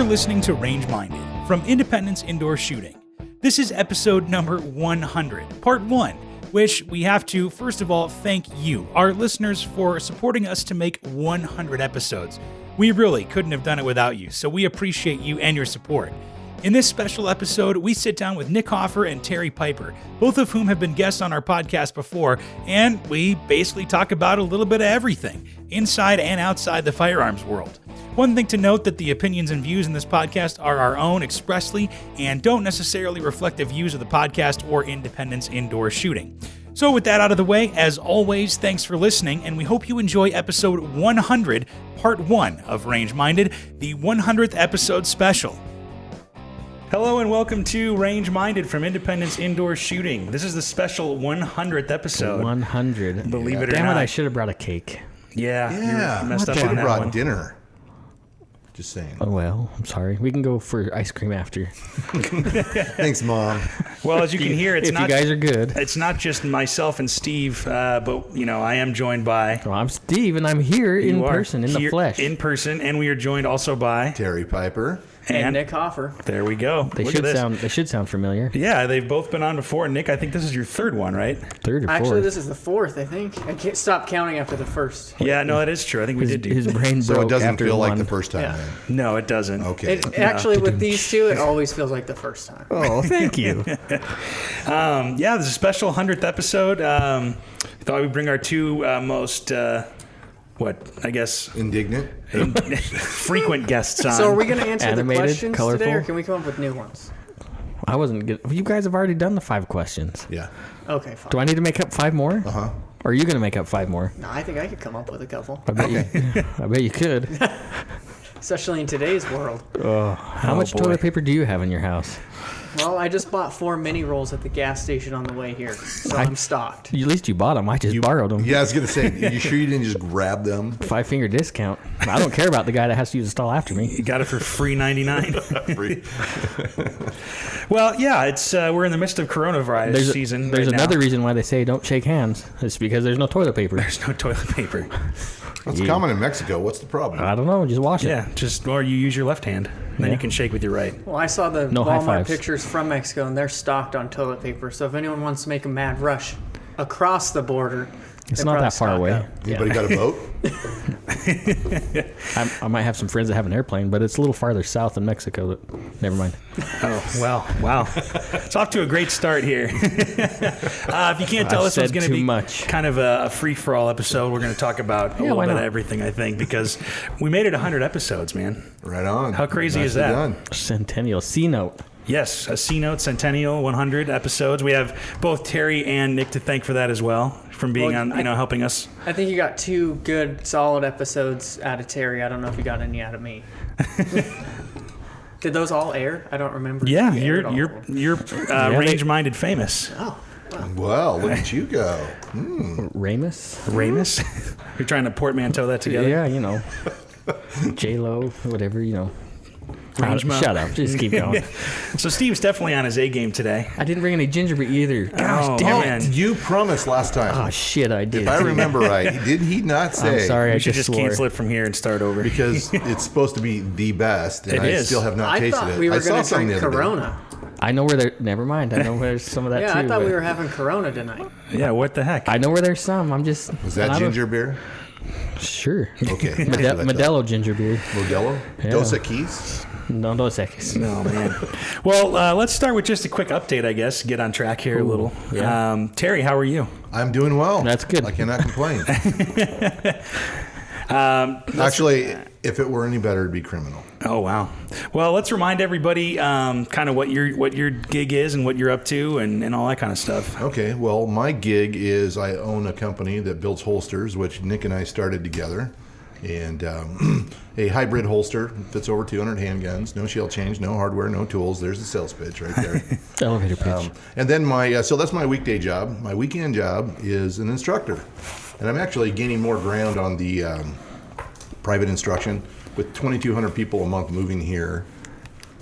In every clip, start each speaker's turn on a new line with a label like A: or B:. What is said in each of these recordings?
A: You're listening to Range Minded from Independence Indoor Shooting. This is episode number 100, part 1, which we have to, first of all, thank you, our listeners, for supporting us to make 100 episodes. We really couldn't have done it without you, so we appreciate you and your support. In this special episode, we sit down with Nick Hoffer and Terry Piper, both of whom have been guests on our podcast before, and we basically talk about a little bit of everything, inside and outside the firearms world. One thing to note that the opinions and views in this podcast are our own expressly and don't necessarily reflect the views of the podcast or Independence Indoor Shooting. So with that out of the way, as always, thanks for listening, and we hope you enjoy episode 100, part 1 of Range Minded, the 100th episode special. Hello and welcome to Range Minded from Independence Indoor Shooting. This is the special 100th episode.
B: 100.
A: Believe it or
B: Damn
A: not.
B: it, I should have brought a cake.
A: Yeah, you messed up
C: Should
A: on
C: have
A: that
C: brought
A: one.
C: dinner. Just saying.
B: Oh, well, I'm sorry. We can go for ice cream after.
C: Thanks, Mom.
A: Well, as you can hear, it's
B: if
A: not
B: you guys are good.
A: It's not just myself and Steve, but you know I am joined by.
B: Well, I'm Steve, and I'm here in person, in the flesh.
A: In person, and we are joined also by
C: Terry Piper.
D: And Nick Hoffer.
A: There we go.
B: They
A: Look at this.
B: They should sound familiar.
A: Yeah, they've both been on before. Nick, I think this is your third one, right?
B: Third or fourth.
D: Actually, this is the fourth, I think. I can't stop counting after the first.
A: Yeah, no, that is true. I think we did do.
B: His brain broke
C: So it doesn't
B: after
C: feel like
B: one.
C: the first time,
D: Yeah.
C: then.
A: No, it doesn't.
C: Okay.
D: Actually, with these two, it always feels like the first time.
B: Oh, thank you.
A: Yeah, this is a special 100th episode. Thought we'd bring our two most,
C: Indignant.
A: frequent guests on.
D: So are we going to answer
B: Animated,
D: the questions
B: colorful?
D: today, or can we come up with new ones?
B: I wasn't good. You guys have already done the 5 questions.
C: Yeah.
D: Okay, fine.
B: Do I need to make up 5 more?
C: Uh-huh.
B: Or are you going to make up 5 more?
D: No, I think I could come up with a couple,
B: I bet you could.
D: especially in today's world.
B: How much
A: boy.
B: toilet paper do you have in your house?
D: Well, I just bought 4 mini rolls at the gas station on the way here, so I'm stocked.
B: At least you bought them. I just borrowed them.
C: Yeah, I was going to say, you sure you didn't just grab them?
B: 5-finger discount. I don't care about the guy that has to use the stall after me.
A: You got it for free 99.
C: Free.
A: Well, yeah, it's we're in the midst of coronavirus season.
B: There's
A: right
B: another
A: now.
B: reason why they say don't shake hands. It's because there's no toilet paper.
A: There's no toilet paper.
C: That's common in Mexico. What's the problem?
B: I don't know. Just wash it.
A: Yeah, or you use your left hand, and then you can shake with your right.
D: Well, I saw the
B: No high
D: Walmart
B: fives.
D: pictures from Mexico, and they're stocked on toilet paper. So if anyone wants to make a mad rush across the border,
B: It's
D: they
B: not
D: probably
B: that far
D: stock
B: away.
D: up.
C: Anybody got a boat?
B: I might have some friends that have an airplane, but it's a little farther south than Mexico. But never mind.
A: Oh, well, wow. It's off to a great start here. If you can't tell,
B: I've
A: this one's
B: said
A: going to
B: too
A: be
B: much.
A: kind of a free-for-all episode. We're going to talk about a little
B: why
A: bit of
B: not?
A: everything, I think, because we made it 100 episodes, man.
C: Right on.
A: How crazy is
C: Nicely
A: that?
C: done.
B: Centennial C-note.
A: Yes, a C-Note Centennial 100 episodes. We have both Terry and Nick to thank for that as well, from being
D: Well,
A: on, helping us.
D: I think you got 2 good, solid episodes out of Terry. I don't know if you got any out of me. Did those all air? I don't remember.
A: Yeah,
D: if you aired all
A: you're
D: of them.
A: you're range-minded famous.
D: Oh,
C: Well, look at you go.
B: Ramus?
A: Ramus? You're trying to portmanteau that together?
B: Yeah, you know. J-Lo, whatever, you know.
A: Range mount.
B: Shut up. Just keep going.
A: So Steve's definitely on his A game today.
B: I didn't bring any ginger beer either. Gosh
A: Oh,
B: damn
A: man.
B: it.
C: You promised last time.
B: Oh, shit, I did.
C: if I remember right, did he not say?
B: I'm sorry, I
A: We should just
B: swore.
A: cancel it from here and start over.
C: Because it's supposed to be the best, and
A: It
C: I
A: is.
C: still have not
D: I
C: tasted
D: thought
C: it.
D: we
C: I
D: were
C: saw
D: going to
C: some
D: drink
C: the other day.
D: Corona.
B: I know where there... Never mind. I know where there's some of that,
D: Yeah,
B: too.
D: I thought
B: but
D: we were having Corona tonight.
A: Yeah, what the heck?
B: I know where there's some. I'm just...
C: Was that
B: I don't-
C: ginger beer?
B: Sure.
C: Okay.
B: Modelo ginger beer.
C: Modelo?
B: Yeah.
C: Dos Equis?
B: No, Dos Equis.
A: Oh, man. Well, let's start with just a quick update, I guess. Get on track here a little.
B: yeah.
A: Terry, how are you?
C: I'm doing well.
B: That's good.
C: I cannot complain. Actually, if it were any better, it'd be criminal.
A: Oh, wow. Well, let's remind everybody kind of what your gig is and what you're up to and all that kind of stuff.
C: Okay, well, my gig is I own a company that builds holsters, which Nick and I started together. And a hybrid holster fits over 200 handguns, no shell change, no hardware, no tools. There's the sales pitch right there.
B: Elevator pitch.
C: And then so that's my weekday job. My weekend job is an instructor. And I'm actually gaining more ground on the private instruction. With 2,200 people a month moving here,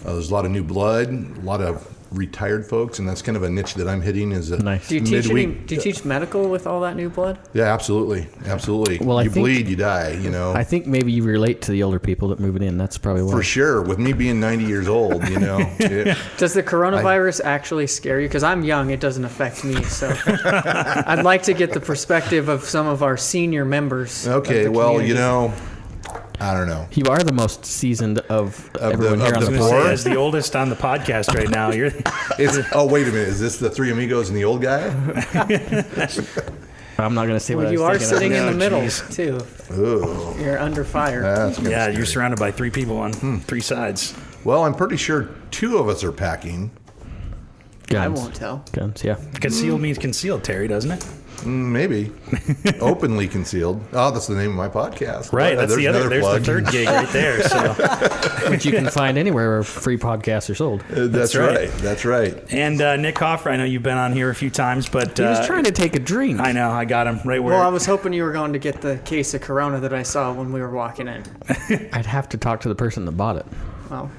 C: there's a lot of new blood, a lot of retired folks, and that's kind of a niche that I'm hitting. Is a
B: Nice.
D: Do you teach
C: midweek.
D: Do you teach medical with all that new blood?
C: Yeah, absolutely.
B: Well, I
C: you
B: think-
C: bleed, you die. You know.
B: I think maybe you relate to the older people that move it in. That's probably why.
C: For sure. With me being 90 years old, you know.
D: Does the coronavirus actually scare you? Because I'm young, it doesn't affect me. So I'd like to get the perspective of some of our senior members.
C: Okay,
D: of the
C: well,
D: community.
C: you know, I don't know.
B: You are the most seasoned of everyone
C: the-
B: here
C: of
B: on
C: the
B: the
C: four?
B: board.
A: As the oldest on the podcast right now, you're
C: Oh, wait a minute. Is this the three amigos and the old guy?
B: I'm not going to say what
D: Well,
B: I was
D: you are
B: thinking of.
D: sitting in the
A: No,
D: middle
A: geez.
D: too.
C: Oh,
D: You're under fire.
C: that's kind
A: yeah,
C: of
A: you're surrounded by three people on three sides.
C: Well, I'm pretty sure two of us are packing.
B: Guns.
D: I won't tell.
B: Guns, yeah.
A: Concealed means concealed, Terry, doesn't it?
C: Maybe. Openly concealed. Oh, that's the name of my podcast.
A: Right. That's the other. There's
C: plug.
A: the third gig right there. So,
B: Which you can find anywhere where free podcasts are sold.
C: That's
A: right.
C: right. That's right.
A: and Nick Hoffer, I know you've been on here a few times, but
B: He was trying to take a drink.
A: I know I got him right where.
D: Well, I was hoping you were going to get the case of Corona that I saw when we were walking in.
B: I'd have to talk to the person that bought it.
D: Well,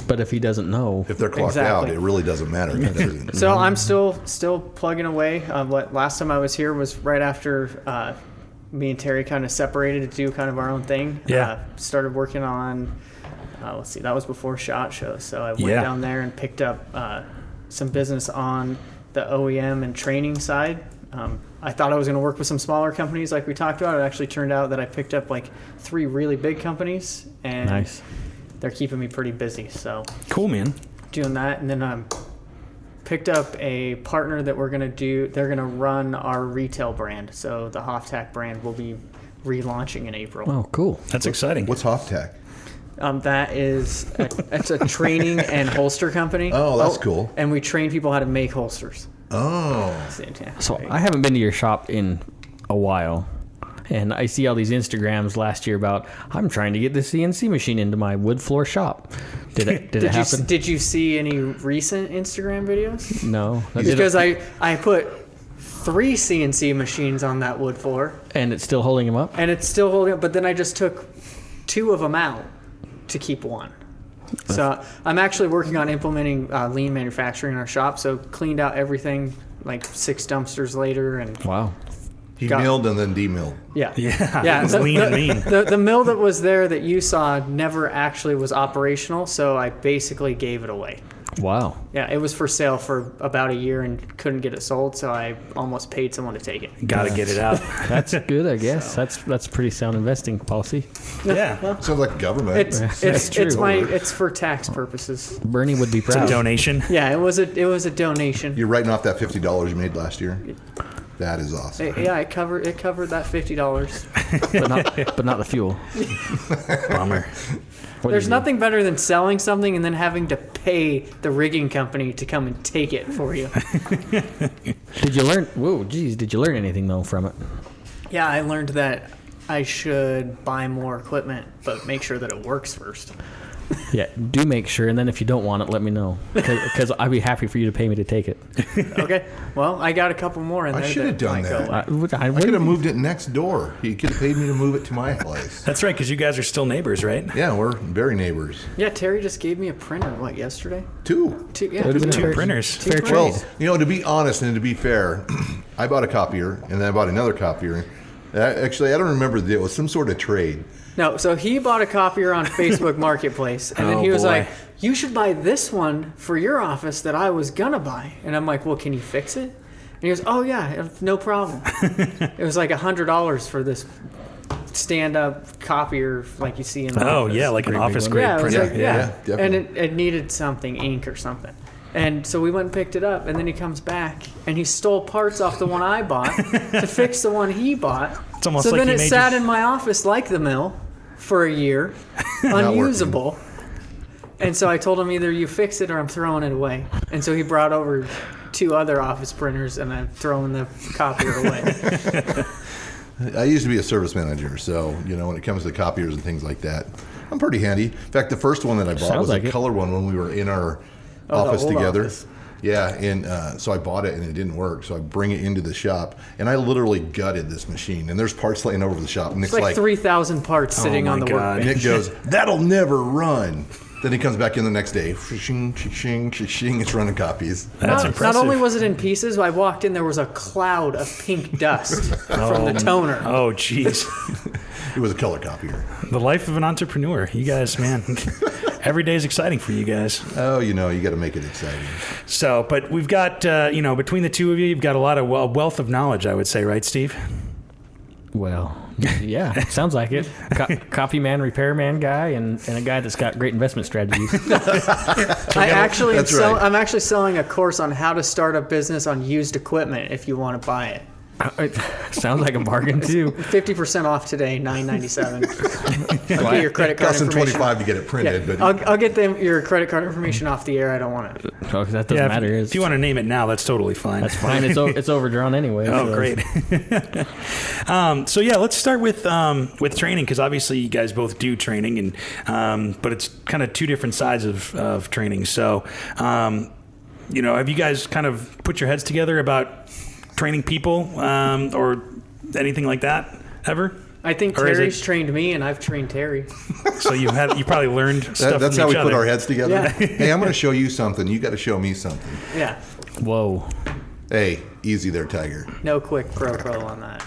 B: But if he doesn't know,
C: If they're clocked
D: Exactly.
C: out, it really doesn't matter.
D: so I'm still plugging away. Last time I was here was right after me and Terry kind of separated to do kind of our own thing.
A: Yeah.
D: Started working on. Let's see, that was before SHOT Show. So I went
A: Yeah.
D: down there and picked up some business on the OEM and training side. I thought I was going to work with some smaller companies like we talked about. It actually turned out that I picked up like 3 really big companies, and
B: nice.
D: they're keeping me pretty busy. So
A: cool, man.
D: doing that, and then picked up a partner that we're gonna do. They're gonna run our retail brand, so the Hoftac brand will be relaunching in April.
B: Oh, cool.
A: That's exciting.
C: What's Hoftac?
D: That is it's a training and holster company.
C: Oh, that's cool.
D: And we train people how to make holsters.
C: Oh.
B: So I haven't been to your shop in a while. And I see all these Instagrams last year about, I'm trying to get the CNC machine into my wood floor shop. Did it happen?
D: Did you see any recent Instagram videos?
B: No.
D: Because I put 3 CNC machines on that wood floor,
B: And it's still holding him up?
D: and it's still holding up. But then I just took 2 of them out to keep 1. So I'm actually working on implementing lean manufacturing in our shop. So cleaned out everything, like 6 dumpsters later, and
B: Wow.
C: He
D: Got-
C: milled and then demilled.
D: yeah,
A: Yeah, it was lean and mean.
D: The mill that was there that you saw never actually was operational, so I basically gave it away.
B: Wow.
D: Yeah, it was for sale for about a year and couldn't get it sold, so I almost paid someone to take it.
A: Got to get it out.
B: That's good, I guess. That's pretty sound investing policy.
A: Yeah.
C: Sounds like government.
D: It's
B: true.
D: it's for tax purposes.
B: Bernie would be
A: It's a
B: proud.
A: donation.
D: Yeah, it was a donation.
C: You're writing off that $50 you made last year? That is awesome.
D: Yeah, it covered that $50.
B: but not the fuel.
A: Bummer.
B: What
D: There's
B: do you
D: nothing better than selling something and then having to pay the rigging company to come and take it for you.
B: do? Did you learn? Whoa, geez. Did you learn anything though from it?
D: Yeah, I learned that I should buy more equipment, but make sure that it works first.
B: Yeah, do make sure, and then if you don't want it, let me know, because I'd be happy for you to pay me to take it.
D: Okay. Well, I got a couple more in
C: I
D: there.
C: should have done
D: might go
C: that.
D: away.
B: I
C: I could have moved it next door. He could have paid me to move it to my place.
A: That's right, because you guys are still neighbors, right?
C: Yeah, we're very neighbors.
D: Yeah, Terry just gave me a printer. What, yesterday?
C: 2.
D: Yeah.
B: Would've been
A: Two
B: fair-
A: printers.
B: Fair trade.
C: Well, to be honest and to be fair, I bought a copier and then I bought another copier. Actually, I don't remember the deal. It was some sort of trade.
D: No, so he bought a copier on Facebook Marketplace, and then
A: Oh,
D: he was
A: boy.
D: like, "You should buy this one for your office that I was gonna buy." And I'm like, "Well, can you fix it?" And he goes, "Oh yeah, no problem." It was like $100 for this stand-up copier, like you see in the
A: Oh,
D: office.
A: yeah, like an
B: Pretty big
A: office
B: one.
A: grade
D: Yeah, it was
A: printer.
D: like,
C: Yeah,
D: yeah.
C: definitely.
D: And it needed something, ink or something. And so we went and picked it up, and then he comes back, and he stole parts off the one I bought to fix the one he bought.
A: It's almost
D: so
A: like
D: then
A: he
D: it
A: made
D: sat
A: you-
D: in my office like the mill for a year, unusable. And so I told him either you fix it or I'm throwing it away. And so he brought over 2 other office printers, and I'm throwing the copier away.
C: I used to be a service manager, so when it comes to copiers and things like that, I'm pretty handy. In fact, the first one that I bought
B: Sounds
C: was
B: like
C: a
B: it.
C: color one when we were in our
D: the
C: office
D: old
C: together.
D: office.
C: Yeah, and so I bought it and it didn't work. So I bring it into the shop and I literally gutted this machine. And there's parts laying over the shop. And
D: It's like 3,000 parts sitting
A: my
D: on the
A: God.
D: workbench.
C: Nick goes, "That'll never run." Then he comes back in the next day. Shing, shing, shing, shing. It's running copies.
A: That's
D: Not
A: impressive.
D: only was it in pieces, I walked in, there was a cloud of pink dust from the toner.
A: Oh, jeez.
C: It was a color copier.
A: The life of an entrepreneur. You guys, man. Every day is exciting for you guys.
C: Oh, you got to make it exciting.
A: So, but we've got, between the two of you, you've got a lot of wealth of knowledge, I would say, right, Steve?
B: Well, yeah, sounds like it. Copy man, repair man guy, and a guy that's got great investment strategies.
D: I'm actually selling a course on how to start a business on used equipment if you want to buy it.
B: Sounds like a bargain too.
D: 50% off today, $9.97. I'll get your credit card
C: Costs them
D: information.
C: $25 to get it printed,
D: Yeah,
C: but
D: I'll get your credit card information off the air. I don't want it.
B: Oh, that doesn't matter.
A: If you want to name it now, that's totally fine.
B: That's fine. It's overdrawn anyway.
A: Oh,
B: so.
A: great. So yeah, let's start with training, because obviously you guys both do training, and but it's kind of two different sides of training. So, have you guys kind of put your heads together about training people or anything like that ever?
D: I think Terry's trained me, and I've trained Terry.
A: So you probably learned stuff.
C: That's
A: from
C: how we
A: each
C: put
A: other.
C: our heads together.
D: Yeah.
C: Hey, I'm going to show you something. You got to show me something.
D: Yeah.
B: Whoa.
C: Hey, easy there, Tiger.
D: No quick pro on that.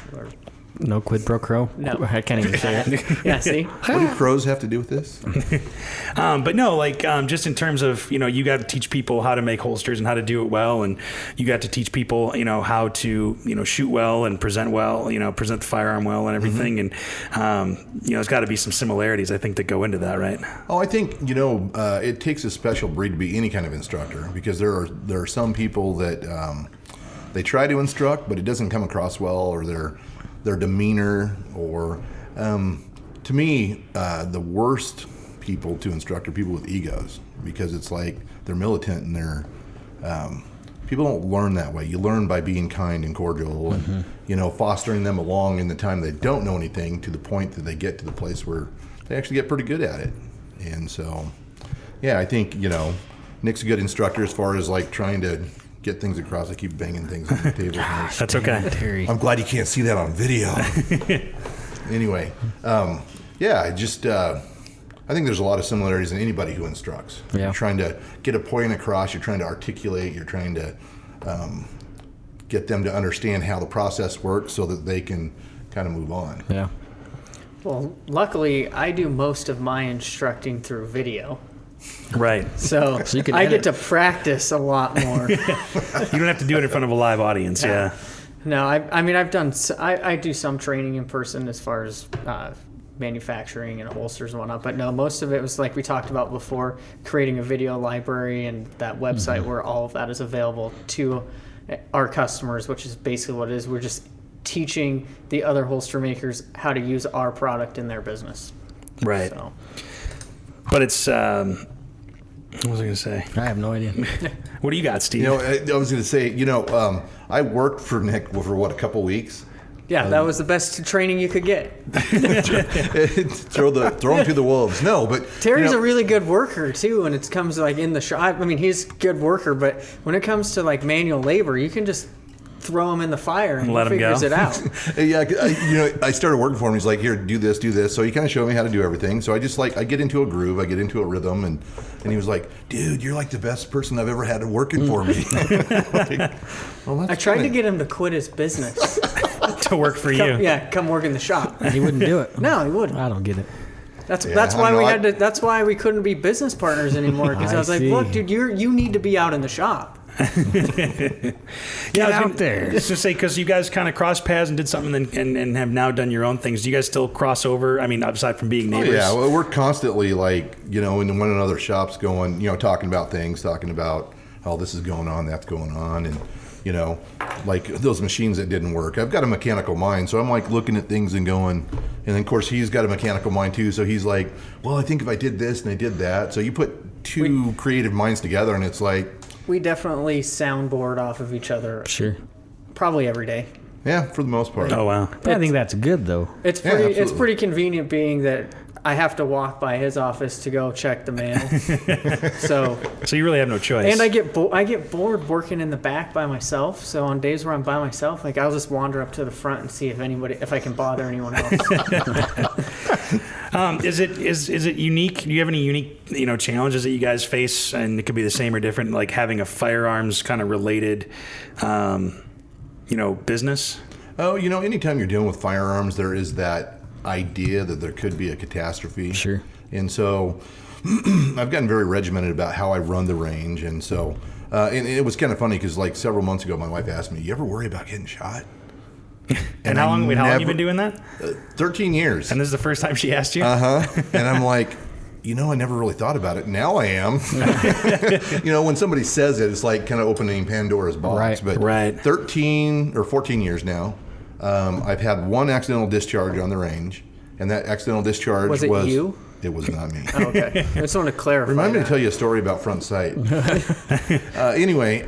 B: No quid pro quo?
D: No.
B: I can't even say it.
D: Yeah, see?
C: What do crows have to do with this?
A: But no, just in terms of, you got to teach people how to make holsters and how to do it well. And you got to teach people, how to, shoot well and present well, present the firearm well and everything. Mm-hmm. And, there's got to be some similarities, I think, that go into that, right?
C: Oh, I think, it takes a special breed to be any kind of instructor, because there are some people that they try to instruct, but it doesn't come across well, or their demeanor, or to me, the worst people to instruct are people with egos, because it's like they're militant and they're people don't learn that way. You learn by being kind and cordial, and fostering them along in the time they don't know anything, to the point that they get to the place where they actually get pretty good at it. And so, yeah, I think Nick's a good instructor as far as trying to get things across. I keep banging things on the table.
A: That's okay.
B: Terry.
C: I'm glad you can't see that on video. Anyway, I think there's a lot of similarities in anybody who instructs.
B: Yeah.
C: You're trying to get a point across. You're trying to articulate. You're trying to get them to understand how the process works, so that they can kind of move on.
B: Yeah.
D: Well, luckily, I do most of my instructing through video.
A: Right.
D: So
B: you can
D: I
B: edit.
D: get to practice a lot more.
A: You don't have to do it in front of a live audience. Yeah.
D: No, I do some training in person as far as manufacturing and holsters and whatnot, but no, most of it was like we talked about before, creating a video library and that website where all of that is available to our customers, which is basically what it is. We're just teaching the other holster makers how to use our product in their business.
A: Right.
D: So.
A: But it's, what was I going to say?
B: I have no idea.
A: What do you got, Steve?
C: I was going to say, I worked for Nick for a couple weeks.
D: Yeah, that was the best training you could get.
C: throw him to the wolves. No, but
D: Terry's a really good worker too when it comes to in the shop. I mean, he's a good worker, but when it comes to manual labor, you can just throw him in the fire and
A: let
D: he figures it out.
C: Yeah, I started working for him. He's like, here, do this. So he kind of showed me how to do everything. So I just I get into a groove, I get into a rhythm, and he was like, dude, you're the best person I've ever had working for me.
D: I tried to get him to quit his business.
A: To work for you.
D: Come work in the shop.
B: He wouldn't do it.
D: No, he wouldn't.
B: I don't get it.
D: That's why we had to. That's why we couldn't be business partners anymore. Because I was like,
B: see.
D: look, dude, you need to be out in the shop.
A: Get
B: out there.
A: Just to say, because you guys kind of crossed paths and did something and have now done your own things. Do you guys still cross over? I mean, aside from being neighbors.
C: Yeah, well, we're constantly in one another shops going, talking about things, talking about, oh, this is going on, that's going on, and those machines that didn't work. I've got a mechanical mind, so I'm looking at things and going, and then of course he's got a mechanical mind too, so he's like, well, I think if I did this and I did that, so you put two creative minds together, and it's like,
D: we definitely soundboard off of each other.
B: Sure.
D: Probably every day.
C: yeah, for the most part.
A: Oh, wow.
B: I think that's good, though.
D: It's pretty convenient being that I have to walk by his office to go check the mail. So
A: you really have no choice.
D: And I get bored working in the back by myself. So on days where I'm by myself, I'll just wander up to the front and see if I can bother anyone else.
A: Is it unique? Do you have any unique, challenges that you guys face? And it could be the same or different, like having a firearms kind of related, business?
C: Oh, anytime you're dealing with firearms, there is that idea that there could be a catastrophe.
B: Sure.
C: And so I've gotten very regimented about how I run the range. And so, and it was kind of funny because like several months ago, my wife asked me, "You ever worry about getting shot?"
A: And how long have you been doing that?
C: 13 years.
A: And this is the first time she asked you?
C: Uh-huh. And I'm like, I never really thought about it. Now I am. When somebody says it, it's like kind of opening Pandora's box.
B: Right.
C: But 13 or 14 years now, I've had one accidental discharge on the range. And that accidental discharge
D: was you?
C: It was not me.
D: Oh, okay. I just want to clarify.
C: Remind me to tell you a story about front sight. Anyway,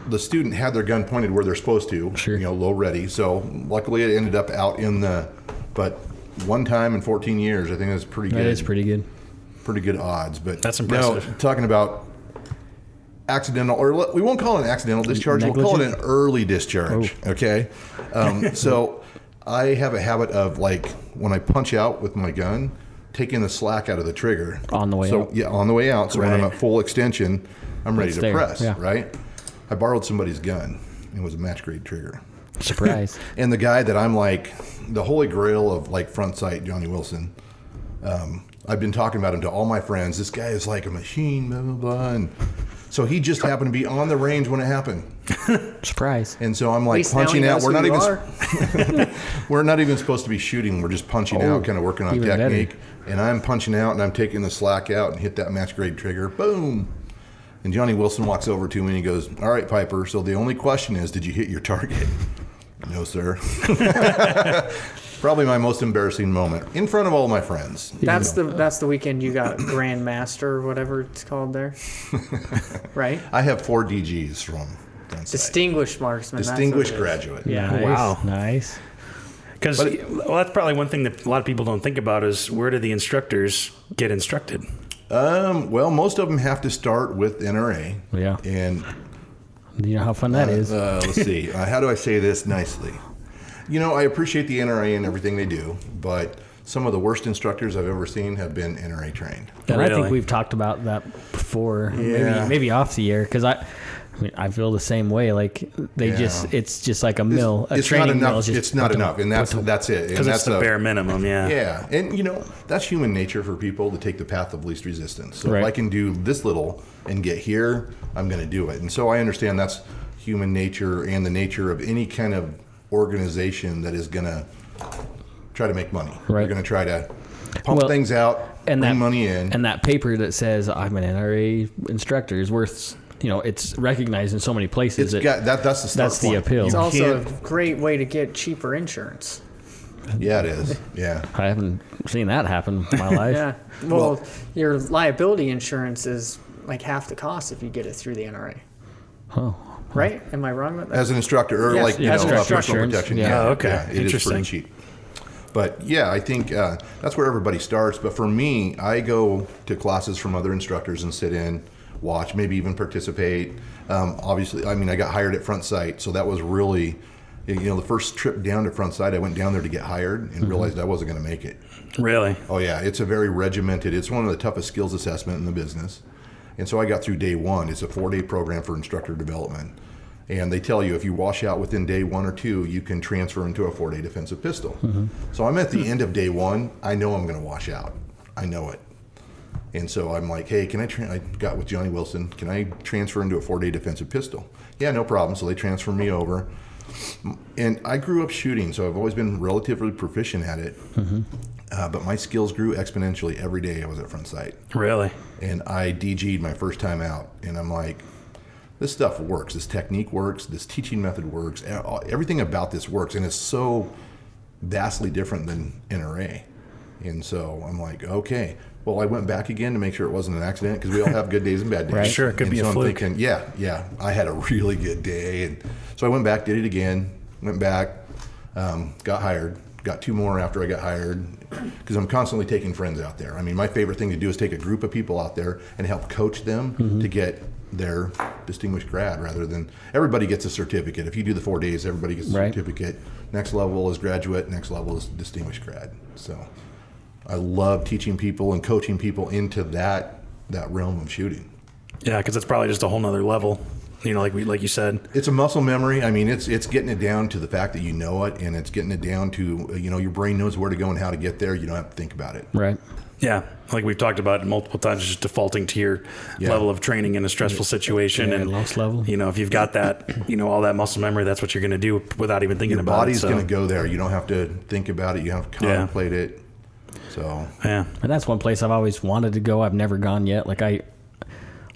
C: the student had their gun pointed where they're supposed to,
B: sure.
C: Low ready. So luckily it ended up out but one time in 14 years, I think that's pretty good.
B: That is pretty good.
C: Pretty good odds. But
A: that's impressive.
C: Talking about accidental, or we won't call it an accidental discharge, we'll call it an early discharge. Oh. Okay. So I have a habit of like when I punch out with my gun, taking the slack out of the trigger.
B: On the way out.
C: Yeah, on the way out. So when I'm at full extension, I'm ready to press,
B: yeah.
C: Right? I borrowed somebody's gun. It was a match grade trigger.
B: Surprise.
C: And the guy that I'm like, the holy grail of like front sight, Johnny Wilson, I've been talking about him to all my friends. This guy is like a machine, blah, blah, blah. And so he just happened to be on the range when it happened.
B: Surprise.
C: And so I'm like punching out. We're not even supposed to be shooting. We're just punching out, kind of working on technique. Better. And I'm punching out and I'm taking the slack out and hit that match grade trigger. Boom. And Johnny Wilson walks over to me and he goes, "All right, Piper, so the only question is, did you hit your target?" "No, sir." Probably my most embarrassing moment in front of all my friends.
D: That's the weekend you got Grandmaster or whatever it's called there, right?
C: I have 4 DGs from
D: Distinguished Marksman.
C: Distinguished Graduate.
B: Yeah. Nice.
A: Wow.
B: Nice.
A: Because that's probably one thing that a lot of people don't think about is where do the instructors get instructed?
C: Well, most of them have to start with NRA.
B: Yeah.
C: And
B: you know how fun that is.
C: Let's see. How do I say this nicely? I appreciate the NRA and everything they do, but some of the worst instructors I've ever seen have been NRA trained.
B: And
A: really?
B: I think we've talked about that before,
C: yeah.
B: maybe off the air, because I feel the same way. Like it's just like a mill.
C: It's
B: training
C: not enough.
B: mill is just
C: it's not enough, and that's it.
A: Because that's the bare minimum. Yeah.
C: Yeah, and that's human nature for people to take the path of least resistance. So
B: right.
C: if I can do this little and get here, I'm going to do it. And so I understand that's human nature and the nature of any kind of organization that is going to try to make money.
B: Right.
C: They're going to try to pump things out, and bring money in.
B: And that paper that says I'm an NRA instructor is worth. It's recognized in so many places.
C: That's the start
B: That's
C: point.
B: the appeal.
D: It's also a great way to get cheaper insurance.
C: Yeah, it is. Yeah.
B: I haven't seen that happen in my life.
D: Yeah. Well, your liability insurance is like half the cost if you get it through the NRA.
B: Oh.
D: Right? Am I wrong with that?
C: As an instructor, or
D: Yes.
C: like
B: As
C: personal
B: insurance.
C: protection.
B: Yeah.
A: Oh, okay.
C: Yeah, it is pretty cheap. But yeah, I think that's where everybody starts. But for me, I go to classes from other instructors and sit in, watch, maybe even participate. Obviously, I got hired at Front Sight, so that was really, the first trip down to Front Sight, I went down there to get hired and realized I wasn't going to make it.
A: Really?
C: Oh yeah, it's a very regimented. It's one of the toughest skills assessment in the business. And so I got through day 1. It's a 4-day program for instructor development. And they tell you if you wash out within day 1 or 2, you can transfer into a 4-day defensive pistol. Mm-hmm. So I'm at the end of day 1. I know I'm going to wash out. I know it. And so I'm like, hey, can I got with Johnny Wilson, can I transfer into a 4-day defensive pistol? Yeah, no problem. So they transfer me over. And I grew up shooting, so I've always been relatively proficient at it. Mm-hmm. But my skills grew exponentially every day I was at Front Sight.
A: Really?
C: And I DG'd my first time out. And I'm like, this stuff works. This technique works. This teaching method works. Everything about this works. And it's so vastly different than NRA. And so I'm like, okay. Well, I went back again to make sure it wasn't an accident because we all have good days and bad days.
A: Right. Sure, it could be a fluke.
C: I'm thinking, yeah, I had a really good day. And so I went back, did it again, went back, got hired, got 2 more after I got hired because I'm constantly taking friends out there. My favorite thing to do is take a group of people out there and help coach them to get their distinguished grad rather than everybody gets a certificate. If you do the 4 days, everybody gets a certificate. Next level is graduate, next level is distinguished grad. So I love teaching people and coaching people into that realm of shooting.
A: Yeah, because it's probably just a whole nother level. Like you said,
C: it's a muscle memory. I mean, it's getting it down to the fact that you know it, and it's getting it down to your brain knows where to go and how to get there. You don't have to think about it.
B: Right.
A: Yeah, like we've talked about multiple times, just defaulting to your level of training in a stressful situation, and
B: lost level.
A: If you've got that, all that muscle memory, that's what you're going to do without even thinking about it.
C: Your body's going to go there. You don't have to think about it. You have to contemplate it. So
B: and that's one place I've always wanted to go. I've never gone yet.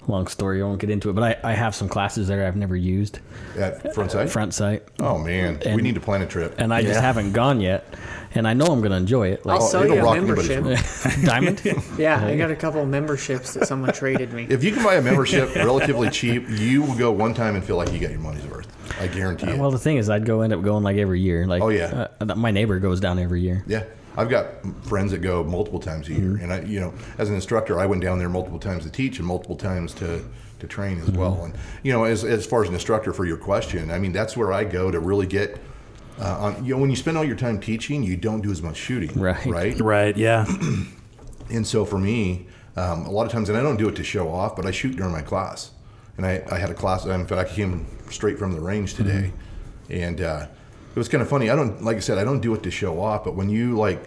B: Long story, I won't get into it, but I have some classes there I've never used.
C: At Front Sight?
B: Front Sight.
C: Oh, man. We need to plan a trip.
B: And I just haven't gone yet. And I know I'm going to enjoy it.
D: I'll sell you a membership.
B: Diamond?
D: Yeah, I got a couple of memberships that someone traded me.
C: If you can buy a membership relatively cheap, you will go one time and feel like you got your money's worth. I guarantee it.
B: Well, the thing is, I'd end up going every year. My neighbor goes down every year.
C: Yeah. I've got friends that go multiple times a year, and I, as an instructor, I went down there multiple times to teach and multiple times to train as well. And as far as an instructor, for your question, I mean that's where I go to really get on. When you spend all your time teaching, you don't do as much shooting,
A: right, yeah.
C: And so for me, a lot of times, and I don't do it to show off, but I shoot during my class. And I had a class. In fact, I came straight from the range today, and it was kind of funny. I don't do it to show off, but when you